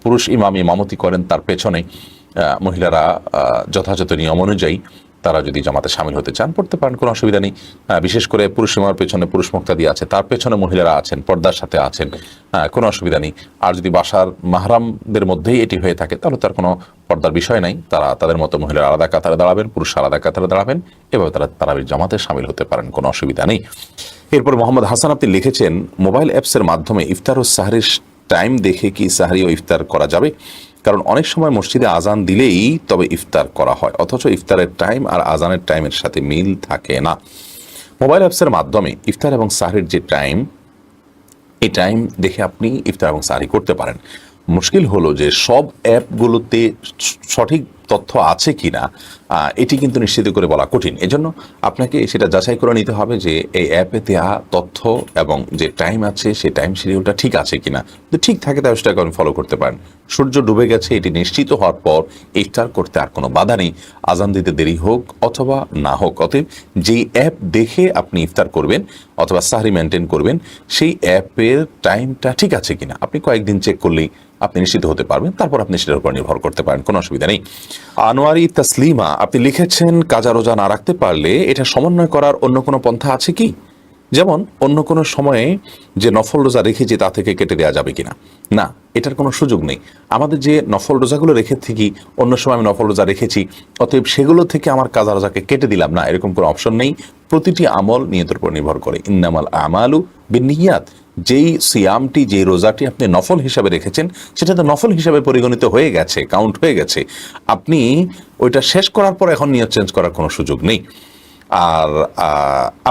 S1: পুরুষ ইমাম ইমামতি করেন, তার পেছনে মহিলারা যথাযথ নিয়ম অনুযায়ী তারা যদি জামাতে সামিল হতে চান, পড়তে পারেন, কোনো অসুবিধা নেই। বিশেষ করে পুরুষ ইমামের পেছনে পুরুষ মুক্তাদি আছে, তার পেছনে মহিলারা আছেন, পর্দার সাথে আছেন, কোনো অসুবিধা নেই। আর যদি বাসার মাহরামদের মধ্যেই এটি হয়ে থাকে, তাহলে তার কোনো পর্দার বিষয় নাই। তারা তাদের মতো মহিলারা আলাদা কাতারে দাঁড়াবেন, পুরুষ আলাদা কাতারে দাঁড়াবেন, এভাবে তারা তারাবির জামাতে সামিল হতে পারেন, কোনো অসুবিধা নেই। এরপর মোহাম্মদ হাসান আপনি লিখেছেন, মোবাইল অ্যাপসের মাধ্যমে ইফতার ও সাহরির টাইম দেখে কি সাহরি ও ইফতার করা যাবে? কারণ অনেক সময় মসজিদে আজান দিলেই তবে ইফতার করা হয়, অথচ ইফতারের টাইম আর আজানের টাইমের সাথে মিল থাকে না। মোবাইল অ্যাপসের মাধ্যমে ইফতার এবং সাহরির যে টাইম, এই টাইম দেখে আপনি ইফতার এবং সাহরি করতে পারেন। মুশকিল হলো যে সব অ্যাপগুলোতে সঠিক তথ্য আছে কিনা এটি কিন্তু নিশ্চিত করে বলা কঠিন। এজন্য আপনাকে সেটা যাচাই করে নিতে হবে যে এই অ্যাপে দেওয়া তথ্য এবং যে টাইম আছে সেই টাইম শিডিউলটা ঠিক আছে কিনা। যদি ঠিক থাকে তাহলে সেটাকে আপনি ফলো করতে পারেন। সূর্য ডুবে গেছে এটি নিশ্চিত হওয়ার পর ইফতার করতে আর কোনো বাধা নেই, আজান দিতে দেরি হোক অথবা না হোক। অতএব যেই অ্যাপ দেখে আপনি ইফতার করবেন অথবা সাহরি মেনটেন করবেন, সেই অ্যাপের টাইমটা ঠিক আছে কিনা আপনি কয়েকদিন চেক করলেই আপনি নিশ্চিত হতে পারবেন, তারপর আপনি সেটার উপর নির্ভর করতে পারেন, কোনো অসুবিধা নেই। আনোয়ারি তাসলিমা আপনি লিখেছেন, কাজা রোজা না রাখতে পারলে এটা সমন্বয় করার অন্য কোনো পন্থা আছে কি? যেমন অন্য কোনো সময়ে যে নফল রোজা রেখেছি তা থেকে কেটে দেওয়া যাবে কিনা? না, এটার কোনো সুযোগ নেই। আমাদের যে নফল রোজাগুলো রেখে থাকি, অন্য সময় আমি নফল রোজা রেখেছি, অতএব সেগুলো থেকে আমার কাজা রোজাকে কেটে দিলাম না, এরকম কোনো অপশন নেই। প্রতিটি আমল নিয়তের উপর নির্ভর করে। ইন্নামাল আমালু বিন্নিয়াত, যেই সিয়ামটি, যে রোজাটি আপনি নফল হিসাবে রেখেছেন সেটা তো নফল হিসাবে পরিগণিত হয়ে গেছে, কাউন্ট হয়ে গেছে। আপনি ওইটা শেষ করার পর এখন নিয়ত চেঞ্জ করার কোনো সুযোগ নেই। আর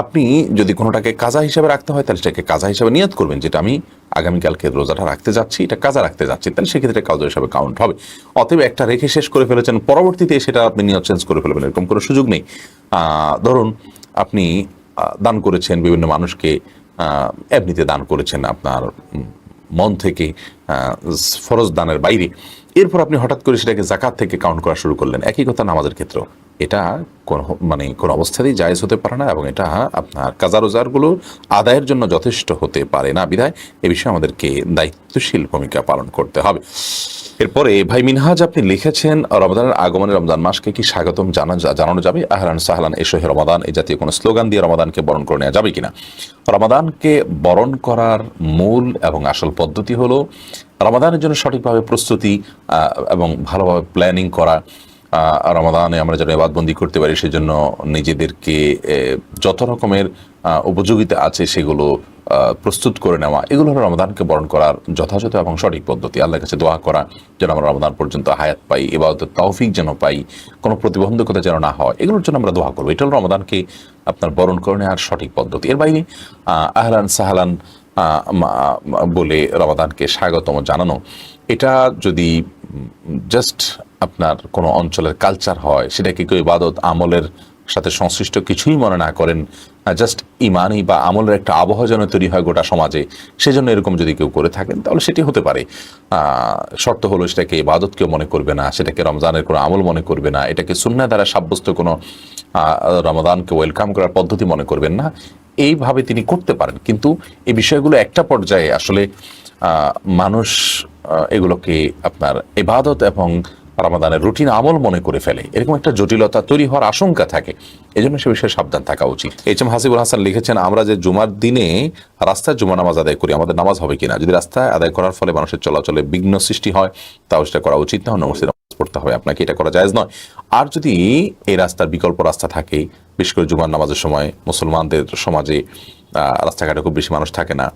S1: আপনি যদি কোনোটাকে কাজা হিসাবে রাখতে হয় তাহলে সেটাকে কাজা হিসাবে নিয়ত করবেন, যেটা আমি আগামীকালকে রোজাটা রাখতে যাচ্ছি, এটা কাজা রাখতে যাচ্ছি, তাহলে সেক্ষেত্রে কাজা হিসাবে কাউন্ট হবে। অতএব একটা রেখে শেষ করে ফেলেছেন, পরবর্তীতে সেটা আপনি নিয়ত চেঞ্জ করে ফেলবেন, এরকম কোনো সুযোগ নেই। ধরুন আপনি দান করেছেন বিভিন্ন মানুষকে, এমনিতে দান করেছেন আপনার মন থেকে, ফরজ দানের বাইরে, এরপর আপনি হঠাৎ করে সেটাকে জাকাত থেকে কাউন্ট করা শুরু করলেন। একই কথা নামাজের ক্ষেত্রেও, এটা কোনো অবস্থাতেই জায়েজ হতে পারে না এবং এটা আপনার কাজা রোজারগুলো আদায়ের জন্য যথেষ্ট হতে পারে না। বিধায় এ বিষয়ে আমাদেরকে দায়িত্বশীল ভূমিকা পালন করতে হবে। এরপরে ভাই মিনহাজ আপনি লিখেছেন, রমাদানের আগমনে রমজান মাসকে কি স্বাগতম জানানো যাবে? আহলান সাহলান এসহে রমাদান, এই জাতীয় কোনো স্লোগান দিয়ে রমাদানকে বরণ করে নেওয়া যাবে কিনা? রমাদানকে বরণ করার মূল এবং আসল পদ্ধতি হলো রমাদানের জন্য সঠিকভাবে প্রস্তুতি এবং ভালোভাবে প্ল্যানিং করা। রমাদানে আমরা যেন ইবাদতবন্দি করতে পারি সেজন্য নিজেদেরকে যত রকমের উপযোগিতা আছে সেগুলো প্রস্তুত করে নেওয়া, এগুলো হলো রমাদানকে বরণ করার যথাযথ এবং সঠিক পদ্ধতি। আল্লাহর কাছে দোয়া করা যেন আমরা রমাদান পর্যন্ত হায়াত পাই, ইবাদতের তৌফিক যেন পাই, কোনো প্রতিবন্ধকতা যেন না হয়, এগুলোর জন্য আমরা দোয়া করবো। এটা হলো রমাদানকে আপনার বরণ করে নেওয়ার সঠিক পদ্ধতি। এর বাইরে আহলান সাহলান বলে রমাদানকে স্বাগতম জানানো, এটা যদি জাস্ট আপনার কোনো অঞ্চলের কালচার হয়, সেটাকে কেউ ইবাদত আমলের সাথে সংশ্লিষ্ট কিছুই মনে না করেন, জাস্ট ইমানই বা আমলের একটা আবহাওয়া যেন তৈরি হয় গোটা সমাজে, সেজন্য এরকম যদি কেউ করে থাকেন তাহলে সেটি হতে পারে। শর্ত হলো সেটাকে ইবাদত কেউ মনে করবে না, সেটাকে রমজানের কোনো আমল মনে করবে না, এটাকে সুন্নাহ দ্বারা সাব্যস্ত কোনো রমাদানকে ওয়েলকাম করার পদ্ধতি মনে করবেন না। এইভাবে তিনি করতে পারেন, কিন্তু এই বিষয়গুলো একটা পর্যায়ে আসলে মানুষ এগুলোকে আপনার ইবাদত এবং রমাদানের রুটিন আমল মনে করে ফেলে, এরকম একটা জটিলতা তৈরি হওয়ার আশঙ্কা থাকে। এই জন্য সে বিষয়ে সাবধান থাকা উচিত। এইচ.এম. হাসিবুল হাসান লিখেছেন, আমরা যে জুমার দিনে রাস্তায় জুমা নামাজ আদায় করি, আমাদের নামাজ হবে কিনা? যদি রাস্তায় আদায় করার ফলে মানুষের চলাচলে বিঘ্ন সৃষ্টি হয়, তাহলে সেটা করা উচিত না, অন্য মসজিদে নামাজ পড়তে হবে, আপনাকে এটা করা জায়েজ নয়। আর যদি এই রাস্তার বিকল্প রাস্তা থাকে, বিশেষ করে জুমার নামাজের সময় মুসলমানদের সমাজে রাস্তাঘাটে খুব বেশি মানুষ থাকে না,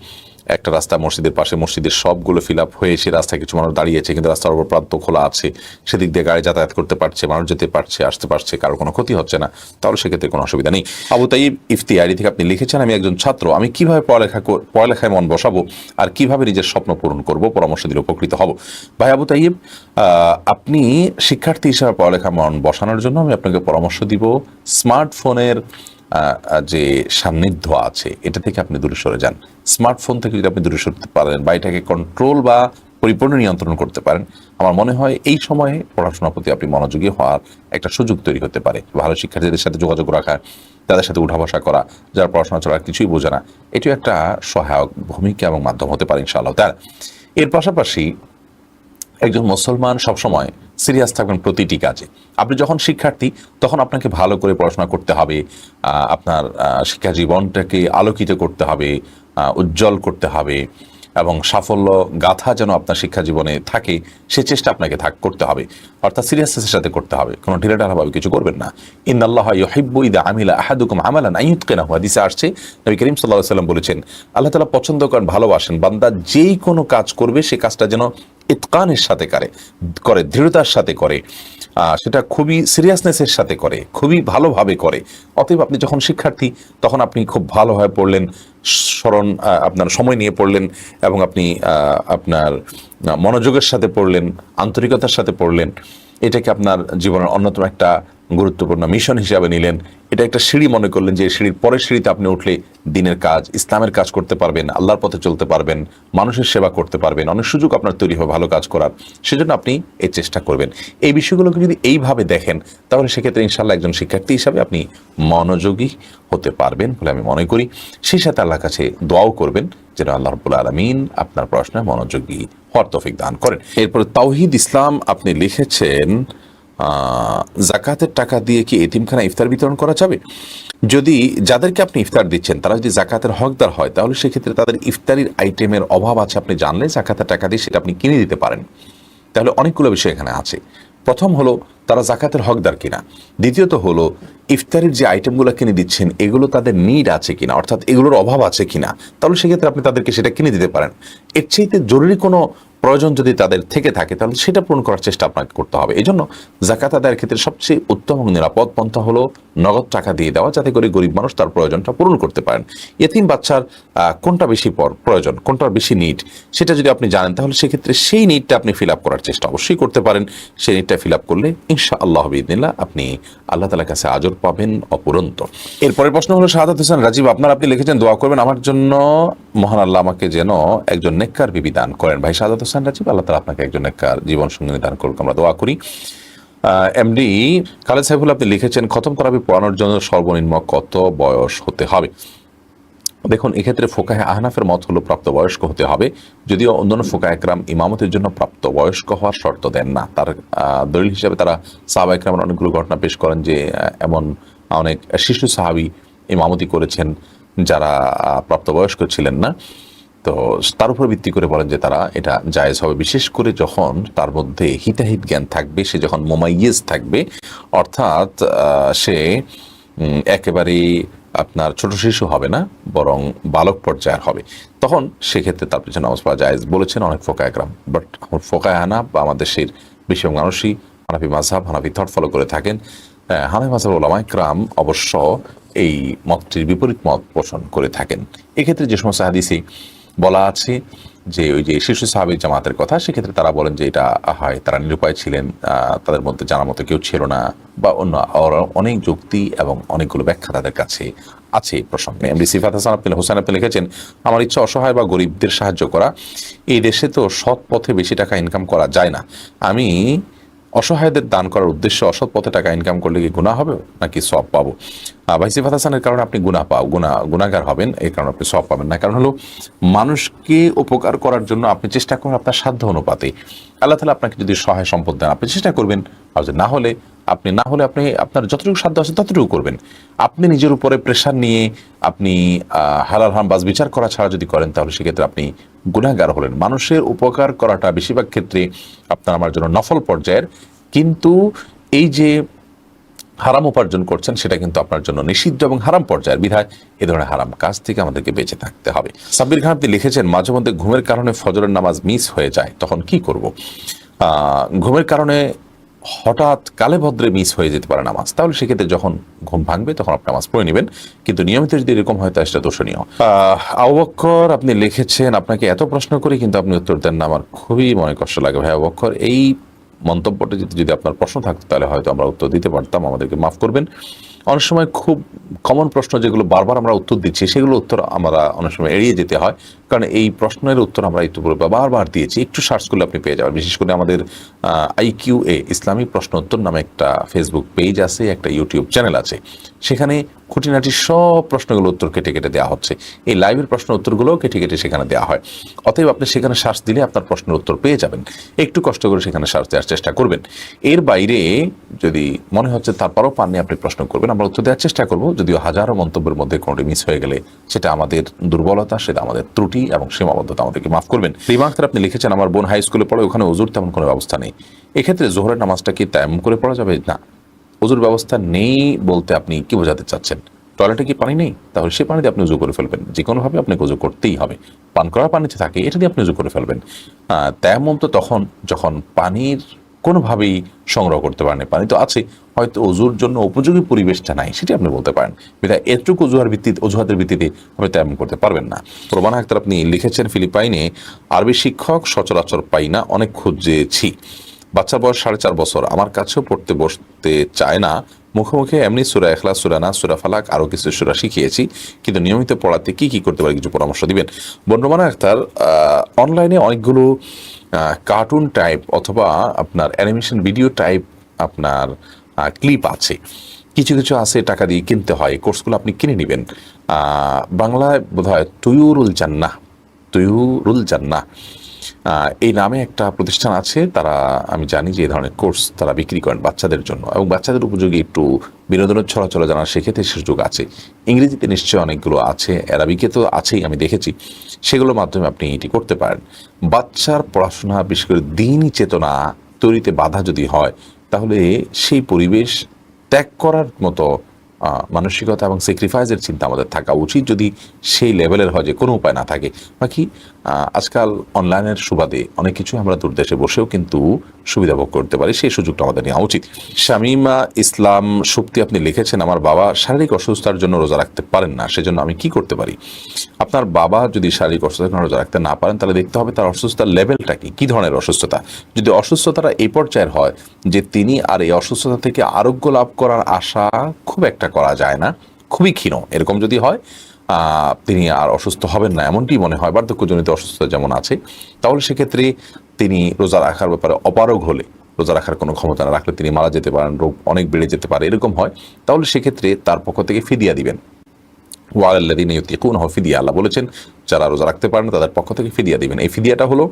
S1: একটা রাস্তা মসজিদের পাশে, মসজিদের সবগুলো ফিল আপ হয়ে সে রাস্তায় কিছু মানুষ দাঁড়িয়েছে, কিন্তু রাস্তার উপর প্রান্ত খোলা আছে, সেদিক দিয়ে গাড়ি যাতায়াত করতে পারছে, মানুষ যেতে পারছে, আসতে পারছে, কারোর কোনো ক্ষতি হচ্ছে না, তাহলে সেক্ষেত্রে কোনো অসুবিধা নেই। আবু তাইব ইফতিয়ারি থেকে আপনি লিখেছেন, আমি একজন ছাত্র, আমি কিভাবে পড়ালেখায় মন বসাবো আর কিভাবে নিজের স্বপ্ন পূরণ করব, পরামর্শ দিলে উপকৃত হব। ভাই আবু তাইব, আপনি শিক্ষার্থী হিসেবে পড়ালেখা মন বসানোর জন্য আমি আপনাকে পরামর্শ দিব, স্মার্টফোনের যে সান্নিধ্য আছে এটা থেকে আপনি দূরে সরে যান। স্মার্টফোন থেকে যদি আপনি দূরে সরতে পারেন বা এটাকে কন্ট্রোল বা পরিপূর্ণ নিয়ন্ত্রণ করতে পারেন, আমার মনে হয় এই সময়ে পড়াশোনার প্রতি আপনি মনোযোগী হওয়ার একটা সুযোগ তৈরি হতে পারে। ভালো শিক্ষার্থীদের সাথে যোগাযোগ রাখা, তাদের সাথে উঠা বসা করা, যারা পড়াশোনা ছাড়া কিছুই বোঝে না, এটিও একটা সহায়ক ভূমিকা এবং মাধ্যম হতে পারে ইনশাআল্লাহ। তার এর পাশাপাশি একজন মুসলমান সবসময় সিরিয়াস থাকবেন প্রতিটি কাজে। আপনি যখন শিক্ষার্থী তখন আপনাকে ভালো করে পড়াশোনা করতে হবে, আপনার শিক্ষা জীবনটাকে আলোকিত করতে হবে, উজ্জ্বল করতে হবে, এবং সাফল্য গাথা যেন আপনার শিক্ষা জীবনে থাকে সে চেষ্টা আপনাকে করতে হবে, অর্থাৎ সিরিয়াসনেসের সাথে করতে হবে, কোনো ঢিলেঢালাভাবে কিছু করবেন না। ইন্নাল্লাহা ইউহিব্বু ইযা আমিলা আহাদুকুম আমালান আন ইউতকিনাহু, হাদিসে আসছে, নবী করিম সাল্লাল্লাহু আলাইহি ওয়াসাল্লাম বলেছেন, আল্লাহ তাআলা পছন্দ করেন, ভালোবাসেন বান্দা যেই কোনো কাজ করবে সে কাজটা যেন ইতকানের সাথে করে, দৃঢ়তার সাথে করে, সেটা খুবই সিরিয়াসনেসের সাথে করে, খুবই ভালোভাবে করে। অতএব আপনি যখন শিক্ষার্থী তখন আপনি খুব ভালোভাবে পড়লেন, আপনার সময় নিয়ে পড়লেন, এবং আপনি আপনার মনোযোগের সাথে পড়লেন, আন্তরিকতার সাথে পড়লেন, এটাকে আপনার জীবনের অন্যতম একটা গুরুত্বপূর্ণ মিশন হিসাবে নিলেন। এটা একটা সিঁড়ি মনে করলেন যে সিঁড়ির পরের সিঁড়িতে আপনি উঠলে দিনের কাজ, ইসলামের কাজ করতে পারবেন, আল্লাহর পথে চলতে পারবেন, মানুষের সেবা করতে পারবেন, অনেক সুযোগ আপনার তৈরি হবে ভালো কাজ করার, সেজন্য আপনি এই চেষ্টা করবেন। এই বিষয়গুলোকে যদি এইভাবে দেখেন তাহলে সেক্ষেত্রে ইনশাআল্লাহ একজন শিক্ষার্থী হিসাবে আপনি মনোযোগী হতে পারবেন বলে আমি মনে করি। সেই সাথে আল্লাহর কাছে দোয়াও করবেন যেন আল্লাহ রাব্বুল আলামিন আপনার পড়াশোনায় মনোযোগী হওয়ার তৌফিক দান করেন। এরপরে তাওহিদ ইসলাম আপনি লিখেছেন, জাকাতের টাকা দিয়ে কি এতিমখানা ইফতার বিতরণ করা যাবে? যদি যাদেরকে আপনি ইফতার দিচ্ছেন তারা যদি জাকাতের হকদার হয় তাহলে সেক্ষেত্রে তাদের ইফতারির আইটেমের অভাব আছে আপনি জানলে জাকাতের টাকা দিয়ে সেটা আপনি কিনে দিতে পারেন। তাহলে অনেকগুলো বিষয় এখানে আছে। প্রথম হলো তারা জাকাতের হকদার কিনা, দ্বিতীয়ত হলো ইফতারির যে আইটেমগুলো কিনে দিচ্ছেন এগুলো তাদের নিড আছে কিনা, অর্থাৎ এগুলোর অভাব আছে কিনা, তাহলে সেক্ষেত্রে আপনি তাদেরকে সেটা কিনে দিতে পারেন। এর চাইতে জরুরি কোনো প্রয়োজন যদি তাদের থেকে থাকে তাহলে সেটা পূরণ করার চেষ্টা আপনাকে করতে হবে। এই জন্য জাকাত আদায়ের ক্ষেত্রে সবচেয়ে উত্তম এবং নিরাপদ পন্থা হলো নগদ টাকা দিয়ে দেওয়া, যাতে করে গরিব মানুষ তার প্রয়োজনটা পূরণ করতে পারেন। এতিম বাচ্চার কোনটা বেশি প্রয়োজন, কোনটা বেশি নিড, সেটা যদি আপনি জানেন তাহলে সেক্ষেত্রে সেই নিডটা আপনি ফিল আপ করার চেষ্টা অবশ্যই করতে পারেন। সেই নিডটা ফিল আপ করলে ইনশাআল্লাহ বিইذনিল্লাহ আপনি আল্লাহ তাআলার কাছে আজর পাবেন অপুরন্ত। এরপরের প্রশ্ন হলো শাহাদাত হোসেন রাজীব, আপনি লিখেছেন দোয়া করবেন আমার জন্য, মহান আল্লাহ আমাকে যেন একজন নেককার বিবি দান করেন। ভাই শাহাদাত হোসেন রাজীব, আল্লাহ তাআলা আপনাকে একজন নেককার জীবন সঙ্গিনী দান করুক, আমরা দোয়া করি। এমডি খালেদ সাইফুল আপনি লিখেছেন খতম তারাবি পড়ানোর জন্য সর্বনিম্ন কত বয়স হতে হবে? দেখুন, এক্ষেত্রে ফোকাহে আহনাফের মত হলো প্রাপ্তবয়স্ক হতে হবে, যদিও অন্যান্য ফোকাহে একরাম ইমামতের জন্য প্রাপ্তবয়স্ক হওয়ার শর্ত দেন না। তার দলিল হিসেবে তারা সাহাবা একরামের অনেকগুলো ঘটনা পেশ করেন যে এমন অনেক শিশু সাহাবী ইমামতি করেছেন যারা প্রাপ্তবয়স্ক ছিলেন না। তো তার উপর ভিত্তি করে বলেন যে তারা এটা জায়েজ হবে, বিশেষ করে যখন তার মধ্যে হিতাহিত জ্ঞান থাকবে, সে যখন মুমাইয়িজ থাকবে, অর্থাৎ সে একেবারে আপনার ছোট শিশু হবে না, বরং বালক পর্যায়ের হবে, তখন সেক্ষেত্রে তার পিছনে নামাজ পড়া জায়েজ বলেছেন অনেক ফোকায়ে একরাম। বাট ফোকায়ে হানাফ বা আমাদের দেশের বেশিরভাগ মানুষই হানাফি মাযহাব, হানাফি থট ফলো করে থাকেন। হানাফি মাযহাব উলামা একরাম অবশ্য এই মতটির বিপরীত মত পোষণ করে থাকেন। এক্ষেত্রে যে সমস্ত হাদিসে বলা আছে যে ওই যে শিশু সাহাবী জামাতের কথা, সেক্ষেত্রে তারা বলেন যে এটা হয় তারা নিরুপায় ছিলেন, তাদের মধ্যে জানার মতো কেউ ছিল না, বা অন্য অনেক যুক্তি এবং অনেকগুলো ব্যাখ্যা তাদের কাছে আছে এই প্রসঙ্গে। এমডি সিফাত হোসেন আপনি লিখেছেন আমার ইচ্ছা অসহায় বা গরিবদের সাহায্য করা। এই দেশে তো সৎ পথে বেশি টাকা ইনকাম করা যায় না, আমি অসহায়দের দান করার উদ্দেশ্যে অসৎ পথে টাকা ইনকাম করলে কি গুনাহ হবে নাকি সওয়াব পাবো? ভাই সিফাত হাসানের কারণে আপনি গুনাহগার হবেন, এই কারণে আপনি সওয়াব পাবেন না। কারণ হলো মানুষকে উপকার করার জন্য আপনি চেষ্টা করেন আপনার সাধ্য অনুপাতে। আল্লাহ তাআলা আপনাকে যদি সহায় সম্পদ দেন আপনি চেষ্টা করবেন, আর যদি না হলে আপনি আপনার যতটুকু সাধ্য আছে ততটুকু করবেন। আপনি নিজের উপরে প্রেশার নিয়ে আপনি হালাল হারাম বাজ বিচার করা ছাড়া যদি করেন তাহলে সেক্ষেত্রে আপনি গুনাহগার হলেন। মানুষের উপকার করাটা বেশিরভাগ ক্ষেত্রে আপনার আমার জন্য নফল পর্যায়ের, কিন্তু এই যে হারাম উপার্জন করছেন সেটা কিন্তু আপনার জন্য নিষিদ্ধ এবং হারাম পর্যায়ের, বিধায় এ ধরনের হারাম কাজ থেকে আমাদেরকে বেঁচে থাকতে হবে। সাব্বির খান আপনি লিখেছেন, মাঝে মধ্যে ঘুমের কারণে ফজরের নামাজ মিস হয়ে যায়, তখন কি করব? ঘুমের কারণে হঠাৎ কালে ভদ্রে মিস হয়ে যেতে পারে নামাজ, তাহলে সেক্ষেত্রে যখন ঘুম ভাঙবে তখন আপনি নামাজ পড়ে নেবেন, কিন্তু নিয়মিত যদি এরকম হয় তা সেটা দোষণীয়। আবু বকর আপনি লিখেছেন, আপনাকে এত প্রশ্ন করি কিন্তু আপনি উত্তর দেন না, আমার খুবই মনে কষ্ট লাগে। ভাই আবু বকর, এই মন্তব্যটা যদি আপনার প্রশ্ন থাকতো তাহলে হয়তো আমরা উত্তর দিতে পারতাম, আমাদেরকে মাফ করবেন। অনেক সময় খুব কমন প্রশ্ন যেগুলো বারবার আমরা উত্তর দিচ্ছি সেগুলো উত্তর আমরা অনেক সময় এড়িয়ে যেতে হয়, কারণ এই প্রশ্নের উত্তর আমরা ইতিপূর্বে বারবার দিয়েছি। একটু সার্চ করলে আপনি পেয়ে যাবেন। বিশেষ করে আমাদের IQA ইসলামিক প্রশ্ন উত্তর নামে একটা ফেসবুক পেজ আছে, একটা ইউটিউব চ্যানেল আছে, সেখানে খুঁটিনাটি সব প্রশ্নগুলো উত্তর কেটে কেটে দেওয়া হচ্ছে। এই লাইভের প্রশ্ন উত্তরগুলোও কেটে কেটে সেখানে দেওয়া হয়। অতএব আপনি সেখানে সার্চ দিলে আপনার প্রশ্নের উত্তর পেয়ে যাবেন। একটু কষ্ট করে সেখানে সার্চ দেওয়ার চেষ্টা করবেন। এর বাইরে যদি মনে হচ্ছে তারপরও পাননি, আপনি প্রশ্ন করবেন, আমরা উত্তর দেওয়ার চেষ্টা করব। যদিও হাজারো মন্তব্যের মধ্যে কোনোটি মিস হয়ে গেলে সেটা আমাদের দুর্বলতা, সেটা আমাদের ত্রুটি এবং সীমাবদ্ধতা, আমাদেরকে মাফ করবেন। রিমা আক্তার আপনি লিখেছেন, আমার বোন হাই স্কুলে পড়ে, ওখানে ওযুর তেমন কোনো ব্যবস্থা নেই, এক্ষেত্রে জোহরের নামাজটা কি তায়াম্মুম করে পড়া যাবে? না, ওযুর ব্যবস্থা নেই বলতে আপনি কি বোঝাতে চাচ্ছেন? টয়লেটে কি পানি নেই? তাহলে সে পানিতে আপনি উজু করে ফেলবেন, যে কোনোভাবে আপনাকে উজু করতেই হবে। পান করার পানিতে থাকে, এটা দিয়ে আপনি উজু করে ফেলবেন। তায়াম্মুম তো তখন যখন পানির কোনোভাবেই সংগ্রহ করতে পারেন, পানি তো আছে, হয়তো অজুর জন্য উপযোগী পরিবেশটা নাই, সেটি আপনি বলতে পারেন। বিধায় এটুকু অজুহাতের ভিত্তিতে আপনি তেমন করতে পারবেন না। প্রমাণ আক্তার আপনি লিখেছেন, ফিলিপাইনে আরবি শিক্ষক সচরাচর পাই না, অনেক খুঁজেছি। বাচ্চার বয়স 4.5 বছর, আমার কাছেও পড়তে বসতে চায় না। মুখে মুখে এমনি সূরা ইখলাস, সূরা নাস, সূরা ফালাক আরও কিছু সূরা শিখিয়েছি, কিন্তু নিয়মিত পড়াতে কি কি করতে পারি, কিছু পরামর্শ দিবেন। বর্ণমানা আক্তার, অনলাইনে অনেকগুলো কার্টুন টাইপ অথবা আপনার অ্যানিমেশন ভিডিও টাইপ আপনার ক্লিপ আছে, কিছু কিছু আছে টাকা দিয়ে কিনতে হয়, কোর্সগুলো আপনি কিনে নেবেন। বাংলায় বোধহয় তুয়ুরুল জান্নাহ এই নামে একটা প্রতিষ্ঠান আছে, তারা আমি জানি যে এই ধরনের কোর্স তারা বিক্রি করেন বাচ্চাদের জন্য, এবং বাচ্চাদের উপযোগী একটু বিনোদনের ছড়াচড়া জানার সেক্ষেত্রে সুযোগ আছে। ইংরেজিতে নিশ্চয়ই অনেকগুলো আছে, অ্যারাবিকে তো আছেই, আমি দেখেছি, সেগুলোর মাধ্যমে আপনি এটি করতে পারেন। বাচ্চার পড়াশোনা, বিশেষ করে দিনই চেতনা তৈরিতে বাধা যদি হয়, তাহলে সেই পরিবেশ ত্যাগ করার মতো মানসিকতা এবং স্যাক্রিফাইসের চিন্তা আমাদের থাকা উচিত, যদি সেই লেভেলের হয় যে কোনো উপায় না থাকে। বাকি আজকাল অনলাইনের সুবাদে অনেক কিছু আমরা দূরদেশে বসেও কিন্তু সুবিধা ভোগ করতে পারি, সেই সুযোগটা আমাদের নেওয়া উচিত। শামীমা ইসলাম শক্তি আপনি লিখেছেন, আমার বাবা শারীরিক অসুস্থতার জন্য রোজা রাখতে পারেন না, সেজন্য আমি কি করতে পারি? আপনার বাবা যদি শারীরিক অসুস্থতার জন্য রোজা রাখতে না পারেন, তাহলে দেখতে হবে তার অসুস্থতার লেভেলটা কি ধরনের অসুস্থতা। যদি অসুস্থতাটা এই পর্যায়ের হয় যে তিনি আর এই অসুস্থতা থেকে আরোগ্য লাভ করার আশা খুব একটা করা যায় না, খুবই ক্ষীণ, এরকম যদি হয় তিনি আর অসুস্থ হবেন না, এমনটি মনে হয়, বার্ধক্যজনিত অসুস্থতা যেমন আছে, তাহলে সেক্ষেত্রে তিনি রোজা রাখার ব্যাপারে অপারগ হলে, রোজা রাখার কোনো ক্ষমতা না রাখলে তিনি মারা যেতে পারেন, রোগ অনেক বেড়ে যেতে পারে, এরকম হয়, তাহলে সেক্ষেত্রে তার পক্ষ থেকে ফিদিয়া দিবেন। ওয়ালাল্লাযীনা ইউতিকুনাহু ফিদিয়া, আল্লাহ বলেছেন যারা রোজা রাখতে পারেন না তাদের পক্ষ থেকে ফিদিয়া দিবেন। এই ফিদিয়াটা হলো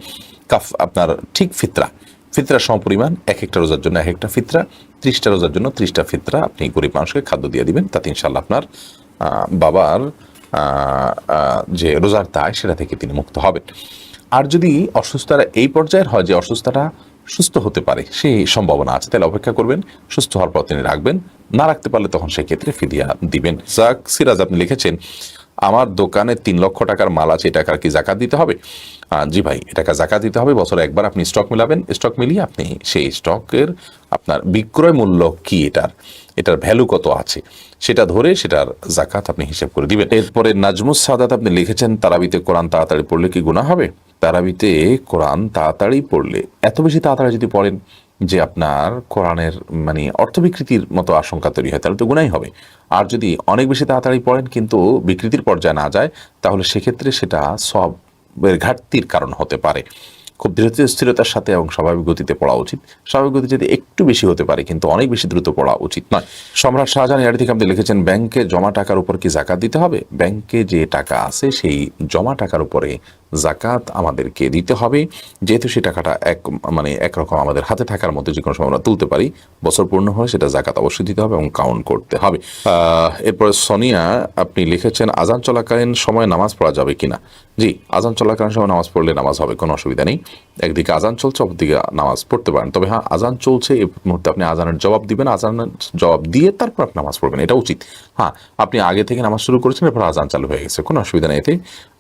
S1: আপনার ঠিক ফিতরা সমপরিমাণ, এক একটা রোজার জন্য এক একটা ফিতরা, 30টা রোজার জন্য 30টা ফিতরা আপনি গরিব মানুষকে খাদ্য দিয়ে দিবেন, তাতে ইনশাআল্লাহ আপনার বাবার যে রোজার দায় সেটা থেকে তিনি মুক্ত হবেন। আর যদি অসুস্থতা এই পর্যায়ের হয় যে অসুস্থতা সুস্থ হতে পারে, সেই সম্ভাবনা আছে, তাহলে অপেক্ষা করবেন, সুস্থ হওয়ার পর তিনি রাখবেন, না রাখতে পারলে তখন সেই ক্ষেত্রে ফিদিয়া দিবেন। সিরাজ আপনি লিখেছেন, আমার দোকানে 3 লক্ষ টাকার মাল আছে, টাকার কি জাকাত দিতে হবে? জি ভাই, এটাকে জাকাত দিতে হবে। বছরে একবার আপনি স্টক মিলাবেন, স্টক মিলিয়ে আপনি সেই স্টকের আপনার বিক্রয় মূল্য কি, এটার ভ্যালু কত আছে সেটা ধরে সেটার জাকাত আপনি হিসেব করে দিবেন। এরপরে নাজমুস সাদাত আপনি লিখেছেন, তারাবিতে কোরআন তাড়াতাড়ি পড়লে কি গুনাহ হবে? তারাবিতে কোরআন তাড়াতাড়ি পড়লে, এত বেশি তাড়াতাড়ি যদি পড়েন যে আপনার কোরআনের মানে অর্থ বিকৃতির মতো আশঙ্কা তৈরি হয়, তাহলে তো গুনাহই হবে। আর যদি অনেক বেশি তাড়াতাড়ি পড়েন কিন্তু বিকৃতির পর্যায়ে না যায়, তাহলে সেক্ষেত্রে সেটা সবের ঘাটতির কারণ হতে পারে। খুব ধীরস্থ স্থিরতার সাথে এবং স্বাভাবিক গতিতে পড়া উচিত। স্বাভাবিক গতি যদি একটু বেশি হতে পারে, কিন্তু অনেক বেশি দ্রুত পড়া উচিত নয়। সম্রাট শাহজাহান এর থেকে আপনি লিখেছেন, ব্যাংকে জমা টাকার উপর কি জাকাত দিতে হবে? ব্যাংকে যে টাকা আছে সেই জমা টাকার উপরে জাকাত আমাদেরকে দিতে হবে, যেহেতু সেই টাকাটা একরকম আমাদের হাতে থাকার মধ্যে যে কোনো সময় আমরা তুলতে পারি। বছর পূর্ণ হলে সেটা জাকাত অবশ্যই দিতে হবে এবং কাউন্ট করতে হবে। এরপরে সোনিয়া আপনি লিখেছেন, আজান চলাকালীন সময় নামাজ পড়া যাবে কিনা? জি, আজান চলাকালীন সময় নামাজ পড়লে নামাজ হবে, কোনো অসুবিধা নেই। একদিকে আজান চলছে, অপরদিকে নামাজ পড়তে পারেন। তবে হ্যাঁ, আজান চলছে এই মুহূর্তে আপনি আজানের জবাব দিবেন, আজানের জবাব দিয়ে তারপর আপনি নামাজ পড়বেন, এটা উচিত। হ্যাঁ, আপনি আগে থেকে নামাজ শুরু করেছেন, এরপর আজান চালু হয়ে গেছে, কোনো অসুবিধা নেই, এতে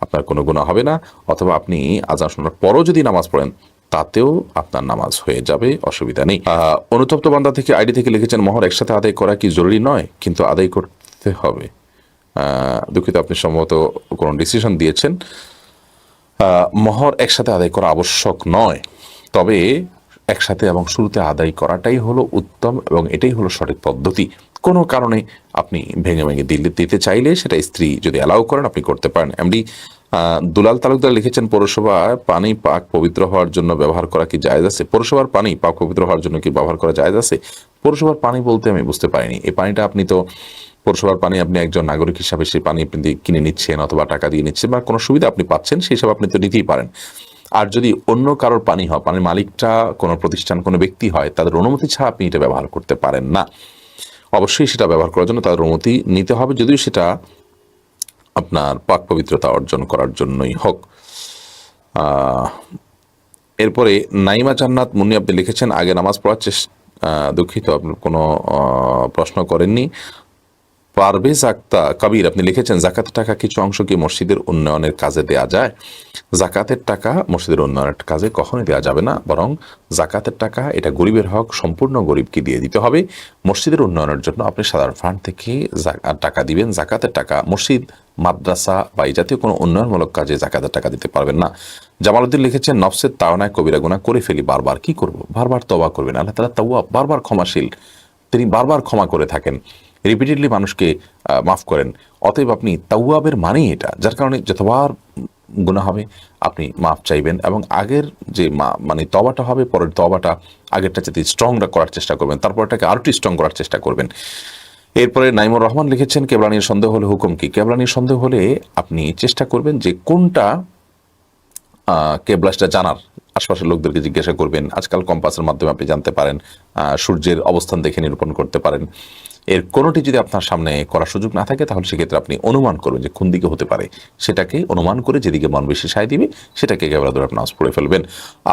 S1: আপনার কোনো গুনাহ হবে না। অথবা আপনি আজান শোনার পরও যদি নামাজ পড়েন তাতেও আপনার নামাজ হয়ে যাবে, অসুবিধা নেই। অনুতপ্ত বান্দা থেকে আইডি থেকে লিখেছেন, মোহর একসাথে আদায় করা কি জরুরি নয়, কিন্তু আদায় করতে হবে? দুঃখিত, আপনি সম্ভবত কোনো ডিসিশন দিয়েছেন। মোহর একসাথে আদায় করা আবশ্যক নয়, তবে একসাথে এবং শুরুতে আদায় করাটাই হলো উত্তম এবং এটাই হলো সঠিক পদ্ধতি। কোনো কারণে আপনি ভেঙে ভেঙে দিতে চাইলে সেটা স্ত্রী যদি অ্যালাউ করেন আপনি করতে পারেন। এমডি দুলাল তালুকদার লিখেছেন, পৌরসভার পানি পাক পবিত্র হওয়ার জন্য ব্যবহার করা কি জায়েজ আছে? পৌরসভার পানি পাক পবিত্র হওয়ার জন্য কি ব্যবহার করা জায়েজ আছে? পৌরসভার পানি বলতে আমি বুঝতে পারিনি, এই পানিটা আপনি তো পৌরসভার পানি আপনি একজন নাগরিক হিসাবে সেই পানি আপনি কিনে নিচ্ছেন অথবা টাকা দিয়ে নিচ্ছেন বা কোনো সুবিধা আপনি পাচ্ছেন, সেই সব আপনি তো নিতেই পারেন। আর যদি অন্য কারোর পানি হয়, পানির মালিকটা কোনো প্রতিষ্ঠান কোনো ব্যক্তি হয়, তাদের অনুমতি ছাড়া আপনি এটা ব্যবহার করতে পারেন না। অবশ্যই সেটা ব্যবহার করার জন্য তাদের অনুমতি নিতে হবে, যদিও সেটা আপনার পাক পবিত্রতা অর্জন করার জন্যই হোক। এরপরে নাইমা জান্নাত মুন্নি আপনি লিখেছেন, আগে নামাজ পড়ার দুঃখিত আপনি কোনো প্রশ্ন করেননি। পারভেজ আক্তা কবির আপনি লিখেছেন, জাকাতের টাকা কিছু অংশ কি মসজিদের উন্নয়নের কাজে দেয়া যায়? জাকাতের টাকা মসজিদের উন্নয়নের কাজে কখনোই দেওয়া যাবে না, বরং জাকাতের টাকা এটা গরিবের হক, সম্পূর্ণ গরিবকে দিয়ে দিতে হবে। মসজিদের উন্নয়নের জন্য আপনি সাধারণ ফান্ড থেকে টাকা দিবেন। জাকাতের টাকা মসজিদ, মাদ্রাসা বা এই জাতীয় কোনো উন্নয়নমূলক কাজে জাকাতের টাকা দিতে পারবেন না। জামালউদ্দিন লিখেছেন, নফসের তাওনায় কবিরা গুনাহ করে ফেলি বারবার, কি করব? বারবার তওবা করবেন, আল্লাহ তাআলা তাওয়াব, বারবার ক্ষমাশীল, তিনি বারবার ক্ষমা করে থাকেন, রিপিটেডলি মানুষকে মাফ করেন। অতএব আপনি তাওয়াবের মানেই এটা, যার কারণে যতবার গুনাহ হবে আপনি মাফ চাইবেন এবং আগের যে তওবাটা হবে, পরের তওবাটা আগেরটা যাতে স্ট্রং করার চেষ্টা করবেন, তারপরটাকে আরও স্ট্রং করার চেষ্টা করবেন। এরপরে নাইমুর রহমান লিখেছেন, কেবলা নিয়ে সন্দেহ হলে হুকুম কি? কেবলা নিয়ে সন্দেহ হলে আপনি চেষ্টা করবেন যে কোনটা কেবলাটা জানার, আশপাশের লোকদেরকে জিজ্ঞাসা করবেন। আজকাল কম্পাসের মাধ্যমে আপনি জানতে পারেন, সূর্যের অবস্থান দেখে নিরূপণ করতে পারেন। এর কোনোটি যদি আপনার সামনে করার সুযোগ না থাকে, তাহলে সেক্ষেত্রে আপনি অনুমান করবেন যে কোন দিকে হতে পারে, সেটাকে অনুমান করে যেদিকে মন বেশি সায় দিবে সেটাকে কেবলা ধরে আপনি নামাজ পড়ে ফেলবেন।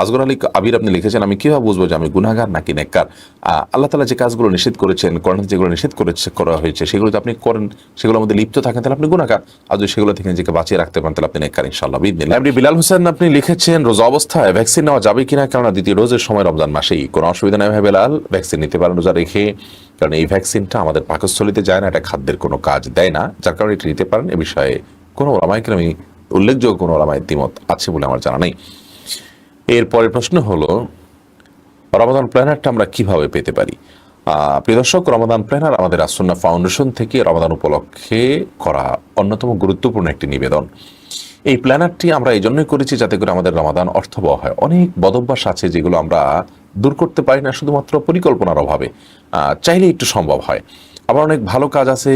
S1: আসগর আলী আবির আপনি লিখেছেন, আমি কীভাবে বুঝবো যে আমি গুনাহগার নাকি নেককার? আল্লাহ তাআলা যে কাজগুলো নিষেধ করেছেন, কোরআনে যেগুলো নিষেধ করা হয়েছে সেগুলো যদি আপনি করেন, সেগুলোর মধ্যে লিপ্ত থাকেন, তাহলে আপনি গুনাহগার। আর যদি সেগুলো থেকে নিজেকে বাঁচিয়ে রাখতে পারেন তাহলে আপনি নেককার ইনশাআল্লাহ বিইذনিল্লাহ। এমডি বিলাল হোসেন আপনি লিখেছেন, রোজা অবস্থায় ভ্যাকসিন নেওয়া যাবে কিনা, কেননা দ্বিতীয় ডোজের সময় রমজান মাসেই। কোনো অসুবিধা নেই ভাই বেলাল, ভ্যাকসিন নিতে পারেন রোজা রেখে, কারণ এই ভ্যাকসিনটা আমাদের পাকস্থলীতে যায় না, এটা খাদ্যের কোনো কাজ দেয় না, যার কারণে এটা নিতে পারেন। এ বিষয়ে কোনো ওলামায়ে কেরামি উল্লেখযোগ্য কোনো ওলামায়ে দ্বিমত আছে বলে আমার জানা নেই। এরপরের প্রশ্ন হলো, রমাদান প্ল্যানারটা আমরা কিভাবে পেতে পারি? প্রিয় দর্শক, রমাদান প্ল্যানার আমাদের আসুন্নাহ ফাউন্ডেশন থেকে রমাদান উপলক্ষে করা অন্যতম গুরুত্বপূর্ণ একটি নিবেদন। এই প্ল্যানারটি আমরা এই জন্যই করেছি যাতে করে আমাদের রমাদান অর্থবহ হয়। অনেক বদভ্যাস আছে যেগুলো আমরা দূর করতে পারি না শুধুমাত্র পরিকল্পনার অভাবে, চাইলে একটু সম্ভব হয়। আবার অনেক ভালো কাজ আছে,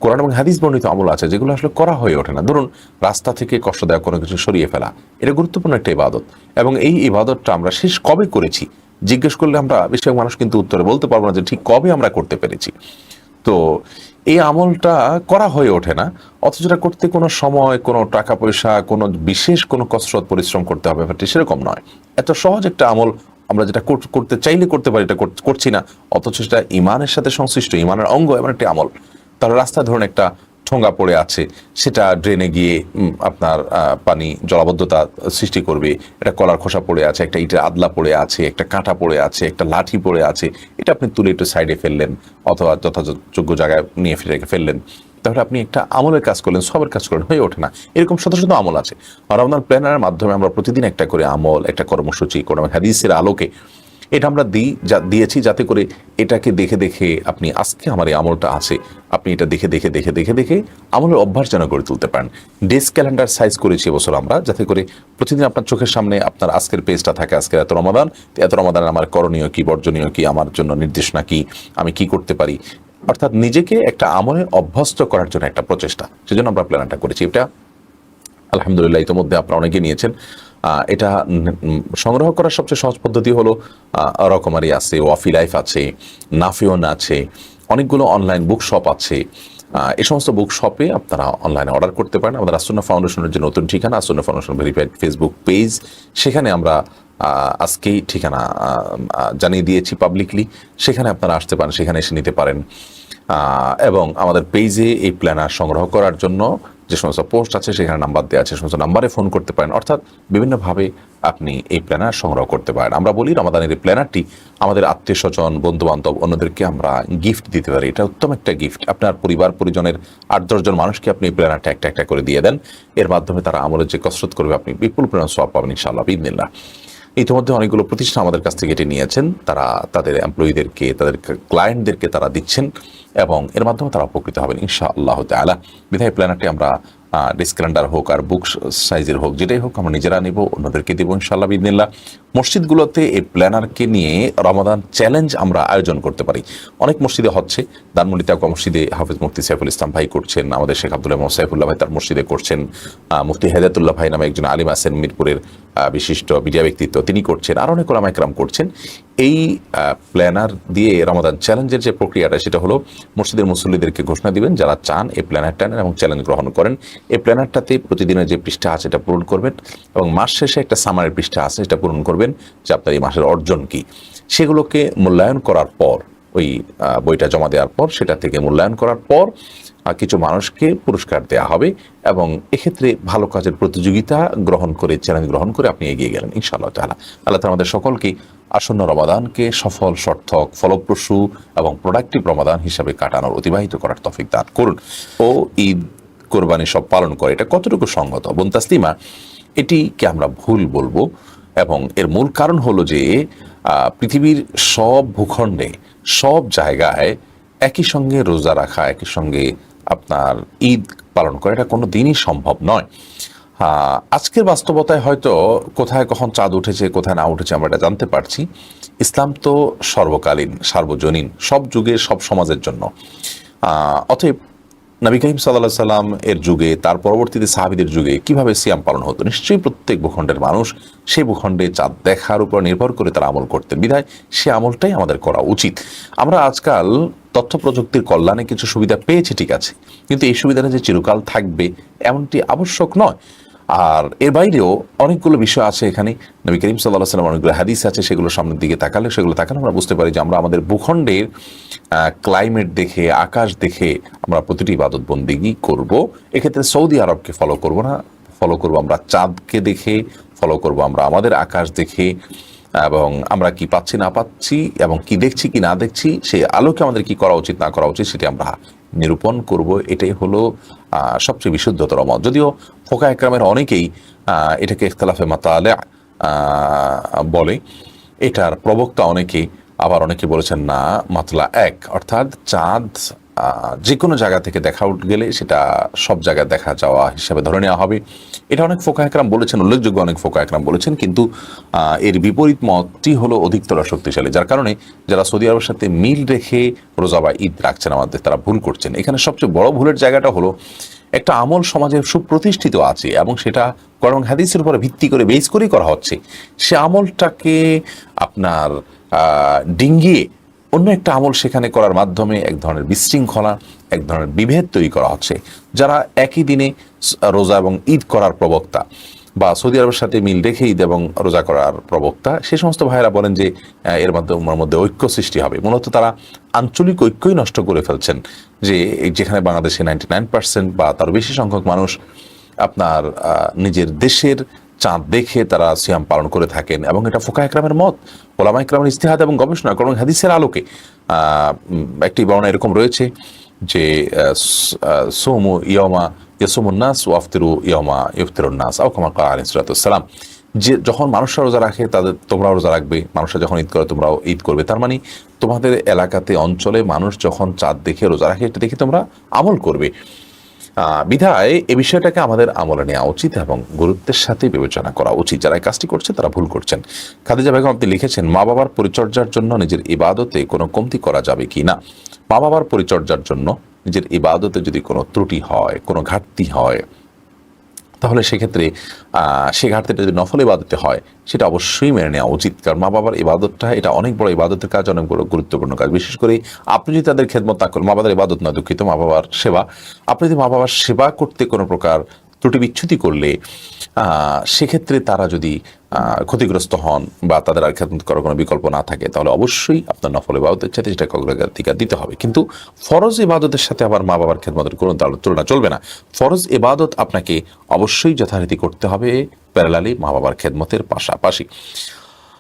S1: কোরআন এবং হাদিস বর্ণিত আমল আছে যেগুলো আসলে করা হয়ে ওঠে না। ধরুন, রাস্তা থেকে কষ্ট দেওয়া কোনো কিছু সরিয়ে ফেলা, এটা গুরুত্বপূর্ণ একটা ইবাদত, এবং এই ইবাদতটা আমরা শেষ কবে করেছি জিজ্ঞেস করলে আমরা বেশিরভাগ মানুষ কিন্তু উত্তরে বলতে পারবো না যে ঠিক কবে আমরা করতে পেরেছি। তো এই আমলটা করা হয়ে ওঠে না, অথচ এটা করতে কোনো সময়, কোনো টাকা পয়সা, কোনো বিশেষ কোনো কসরত পরিশ্রম করতে হবে, ব্যাপারটি সেরকম নয়। এত সহজ একটা আমল আমরা যেটা করতে চাইলে করতে পারি, এটা করছি না, অথচ সেটা ইমানের সাথে সংশ্লিষ্ট, ইমানের অঙ্গ, এমন একটা আমল। তাহলে রাস্তায় ধরুন একটা ঠোঙ্গা পড়ে আছে, সেটা ড্রেনে গিয়ে আপনার পানি জলাবদ্ধতা সৃষ্টি করবে, একটা কলার খোসা পড়ে আছে, একটা ইটের আদলা পড়ে আছে, একটা কাঁটা পড়ে আছে, একটা লাঠি পড়ে আছে, এটা আপনি তুলে একটু সাইডে ফেললেন অথবা যথাযোগ্য জায়গায় নিয়ে ফিরে ফেললেন, তাহলে আপনি একটা আমলের কাজ করলেন, সবের কাজ করলেন, হয়ে ওঠে না। এরকম শত শত আমল আছে। রমাদান প্ল্যানারের মাধ্যমে আমরা প্রতিদিন একটা করে আমল, একটা কর্মসূচি, কোরআন হাদিসের আলোকে এটা আমরা দিয়েছি যাতে করে এটাকে দেখে দেখে আপনি আজকে আমার এই আমলটা আছে, আপনি এটা দেখে দেখে দেখে দেখে দেখে আমলের অভ্যাস যেন গড়ে তুলতে পারেন। ডেস্ক ক্যালেন্ডার সাইজ করেছি এবছর আমরা, যাতে করে প্রতিদিন আপনার চোখের সামনে আপনার আজকের পেজটা থাকে, আজকের এত রমাদান, এত রমাদান আমার করণীয় কি, বর্জনীয় কি, আমার জন্য নির্দেশনা কি, আমি কি করতে পারি, অর্থাৎ নিজেকে একটা আমলে অভ্যস্ত করার জন্য একটা প্রচেষ্টা, সেজন্য আমরা প্ল্যানটা করেছি। এটা আলহামদুলিল্লাহ ইতিমধ্যে আপনারা অনেকে নিয়েছেন। এটা সংগ্রহ করার সবচেয়ে সহজ পদ্ধতি হলো রকমারি আছে, ওয়াফি লাইফ আছে, নাফিওন আছে, অনেকগুলো অনলাইন বুক শপ আছে। এই সমস্ত বুক শপে আপনারা অনলাইনে অর্ডার করতে পারেন। আমাদের আসুন্নাহ ফাউন্ডেশনের যে নতুন ঠিকানা, As-Sunnah foundation verified Facebook page, সেখানে আমরা আজকেই ঠিকানা জানিয়ে দিয়েছি পাবলিকলি, সেখানে আপনারা আসতে পারেন, সেখানে এসে নিতে পারেন। এবং আমাদের পেজে এই প্ল্যানার সংগ্রহ করার জন্য যে সমস্ত পোস্ট আছে সেখানে নাম্বার দেওয়া আছে, সমস্ত নাম্বারে ফোন করতে পারেন, অর্থাৎ বিভিন্নভাবে আপনি এই প্ল্যানার সংগ্রহ করতে পারেন। আমরা বলি রমাদানের এই প্ল্যানারটি আমাদের আত্মীয় স্বজন, বন্ধু বান্ধব, অন্যদেরকে আমরা গিফট দিতে পারি। এটা উত্তম একটা গিফট। আপনার পরিবার পরিজনের 8-10 জন মানুষকে আপনি এই প্ল্যানারটা একটা একটা করে দিয়ে দেন, এর মাধ্যমে তারা আমলের যে কসরত করবে আপনি বিপুল পরিমাণ সওয়াব পাবেন ইনশাআল্লাহ বিইذনিল্লাহ। ইতিমধ্যে অনেকগুলো প্রতিষ্ঠান আমাদের কাছ থেকে এটি নিয়েছেন, তারা তাদের এমপ্লয়ীদেরকে, তাদের ক্লায়েন্টদেরকে তারা দিচ্ছেন এবং এর মাধ্যমে তারা উপকৃত হবেন ইনশাআল্লাহ তাআলা। বিধায় প্ল্যানারটি আমরা ডেস্ক ক্যালেন্ডার হোক আর বুক সাইজের হোক, যেটাই হোক আমরা নিজেরা নেব, অন্যদেরকে দেবো ইনশাআল্লাহ বিইذনিল্লাহ। মসজিদগুলোতে এই প্ল্যানারকে নিয়ে রমাদান চ্যালেঞ্জ আমরা আয়োজন করতে পারি। অনেক মসজিদে হচ্ছে, ধানমন্ডি তাকওয়া মসজিদে হাফেজ মুফতি সাইফুল ইসলাম ভাই করছেন, আমাদের শেখ আব্দুল রহমান সাইফুল্লাহ ভাই তার মসজিদে করছেন, মুফতি হেদায়েতুল্লাহ ভাই নামে একজন আলিম আছেন মিরপুরের বিশিষ্ট মিডিয়া ব্যক্তিত্ব, তিনি করছেন, আর অনেক ওলামা ইকরাম করছেন। এই প্ল্যানার দিয়ে রমাদান চ্যালেঞ্জের যে প্রক্রিয়াটা, সেটা হলো মসজিদের মুসল্লিদেরকে ঘোষণা দিবেন যারা চান এই প্ল্যানারটা নেন এবং চ্যালেঞ্জ গ্রহণ করেন। এই প্ল্যানারটাতে প্রতিদিনের যে পৃষ্ঠা আছে এটা পূরণ করবেন এবং মাস শেষে একটা সামারের পৃষ্ঠা আছে সেটা পূরণ করবেন যে আপনার এই মাসের অর্জন কি। সেগুলোকে মূল্যায়ন করার পর, ওই বইটা জমা দেওয়ার পর, সেটা থেকে মূল্যায়ন করার পর কিছু মানুষকে পুরস্কার দেওয়া হবে এবং এক্ষেত্রে ভালো কাজের প্রতিযোগিতা গ্রহণ করে, চ্যালেঞ্জ গ্রহণ করে আপনি এগিয়ে গেলেন ইনশাআল্লাহ তাআলা। আল্লাহ তাআলা আমাদের সকলকে আসন্ন রমাদানকে সফল, সার্থক, ফলপ্রসূ এবং প্রোডাক্টিভ রমাদান হিসাবে কাটানোর, অতিবাহিত করার তৌফিক দান করুন। ও ঈদ, কোরবানি সব পালন করে, এটা কতটুকু সঙ্গত? বোন তাসলিমা, এটিকে আমরা ভুল বলবো এবং এর মূল কারণ হলো যে পৃথিবীর সব ভূখণ্ডে, সব জায়গায় একই সঙ্গে রোজা রাখা, একই সঙ্গে আপনার ঈদ পালন করা, এটা কোনো দিনই সম্ভব নয়। আজকের বাস্তবতায় হয়তো কোথায় কখন চাঁদ উঠেছে, কোথায় না উঠেছে আমরা এটা জানতে পারছি। ইসলাম তো সর্বকালীন, সার্বজনীন, সব যুগে, সব সমাজের জন্য। অতএব নবী করিম সাল্লাল্লাহু আলাইহি সাল্লাম এর যুগে, তার পরবর্তীতে সাহাবীদের যুগে কিভাবে সিয়াম পালন হতো, নিশ্চয়ই প্রত্যেক ভূখণ্ডের মানুষ সেই ভূখণ্ডে চাঁদ দেখার উপর নির্ভর করে তারা আমল করতেন। বিধায় সে আমলটাই আমাদের করা উচিত। আমরা আজকাল তথ্য প্রযুক্তির কল্যাণে কিছু সুবিধা পেয়েছি, ঠিক আছে, কিন্তু এই সুবিধাটা যে চিরকাল থাকবে এমনটি আবশ্যক নয়। আর এর বাইরেও অনেকগুলো বিষয় আছে এখানে। নবী করিম সাল্লাল্লাহু আলাইহি ওয়াসাল্লাম অনেকগুলো হাদিস আছে, সেগুলো সামনের দিকে তাকালে, সেগুলো তাকালে আমরা বুঝতে পারি যে আমরা আমাদের ভূখণ্ডের ক্লাইমেট দেখে, আকাশ দেখে আমরা প্রতিটি ইবাদত বন্দেগী করব। এক্ষেত্রে সৌদি আরবকে ফলো করব না, ফলো করব আমরা চাঁদকে দেখে, ফলো করব আমরা আমাদের আকাশ দেখে, এবং আমরা কি পাচ্ছি না পাচ্ছি এবং কি দেখছি কি না দেখছি, সেই আলোকে আমাদের কি করা উচিত না করা উচিত সেটি আমরা নিরূপণ করব। এটাই হলো সবচেয়ে বিশুদ্ধতর মত। যদিও ফোকা একরামের অনেকেই এটাকে ইখতিলাফে মাতালে বলে, এটার প্রবক্তা অনেকেই, আবার অনেকে বলেছেন না, মাতলা এক, অর্থাৎ চাঁদ যে কোনো জায়গা থেকে দেখা উঠে গেলে সেটা সব জায়গায় দেখা যাওয়া হিসাবে ধরে নেওয়া হবে। এটা অনেক ফোকা একরাম বলেছেন, উল্লেখযোগ্য অনেক ফোকা একরাম বলেছেন, কিন্তু এর বিপরীত মতটি হলো অধিকতর শক্তিশালী, যার কারণে যারা সৌদি আরবের সাথে মিল রেখে রোজা বা ঈদ রাখছেন আমাদের, তারা ভুল করছেন। এখানে সবচেয়ে বড় ভুলের জায়গাটা হলো, একটা আমল সমাজে সুপ্রতিষ্ঠিত আছে এবং সেটা কোরআন হাদিসের উপরে ভিত্তি করে, বেস করেই করা হচ্ছে, সে আমলটাকে আপনার ডিঙ্গিয়ে অন্য একটা আমল সেখানে করার মাধ্যমে এক ধরনের বিশৃঙ্খলা, এক ধরনের বিভেদ তৈরি করা হচ্ছে। যারা একই দিনে রোজা এবং ঈদ করার প্রবক্তা বা সৌদি আরবের সাথে মিল রেখে ঈদ এবং রোজা করার প্রবক্তা, সে সমস্ত ভাইয়েরা বলেন যে এর মধ্যে ঐক্য সৃষ্টি হবে। মূলত তারা আঞ্চলিক ঐক্যই নষ্ট করে ফেলছেন, যে যেখানে বাংলাদেশে 99% বা তার বেশি সংখ্যক মানুষ আপনার নিজের দেশের চাঁদ দেখে তারা সিয়াম পালন করে থাকেন, এবং এটা ফোকা একরামের মত, ওলামা একরামের ইজতিহাদ এবং গবেষণা, কারণ হাদিসের আলোকে একটি বর্ণনা এরকম রয়েছে যে সুমু ইয়ামা ইয়াসুমুন নাস ওয়া আফতিরু ইয়ামা ইফতিরুন নাস, আও কামা ক্বালা আলাইহিস সালাতু ওয়াস সালাম, যে যখন মানুষরা রোজা রাখে তাদের তোমরাও রোজা রাখবে, মানুষরা যখন ঈদ করে তোমরাও ঈদ করবে। তার মানে তোমাদের এলাকাতে অঞ্চলে মানুষ যখন চাঁদ দেখে রোজা রাখে এটা দেখে তোমরা আমল করবে। বিধায় এই বিষয়টাকে আমাদের আমলে নেওয়া উচিত এবং গুরুত্বের সাথে বিবেচনা করা উচিত। যারা এই কাজটি করছে তারা ভুল করছেন। খাদিজা বেগম আপনি লিখেছেন, মা বাবার পরিচর্যার জন্য নিজের ইবাদতে কোনো কমতি করা যাবে কি না। মা বাবার পরিচর্যার জন্য নিজের ইবাদতে যদি কোনো ত্রুটি হয়, কোনো ঘাটতি হয়, তাহলে সেক্ষেত্রে সে ঘাটতিটা যদি নফল ইবাদতে হয় সেটা অবশ্যই মেনে নেওয়া উচিত। কারণ মা বাবার ইবাদতটা এটা অনেক বড় ইবাদতের কাজ, অনেক বড় গুরুত্বপূর্ণ কাজ। বিশেষ করে আপনি যদি তাদের খেদমত না করেন, মা বাবার ইবাদত না, দুঃখিত, মা বাবার সেবা, আপনি যদি মা বাবার সেবা করতে কোনো প্রকার ত্রুটি বিচ্ছুতি করলে সেক্ষেত্রে তারা যদি ক্ষতিগ্রস্ত হন বা তাদের আর খেদমত করার কোনো বিকল্প না থাকে, তাহলে অবশ্যই আপনার নফল ইবাদতের সাথে সেটাকে অগ্রাধিকার দিতে হবে। কিন্তু ফরজ ইবাদতের সাথে আবার মা বাবার খেদমতের কোনো তুলনা চলবে না। ফরজ ইবাদত আপনাকে অবশ্যই যথারীতি করতে হবে প্যারালালি মা বাবার খেদমতের পাশাপাশি।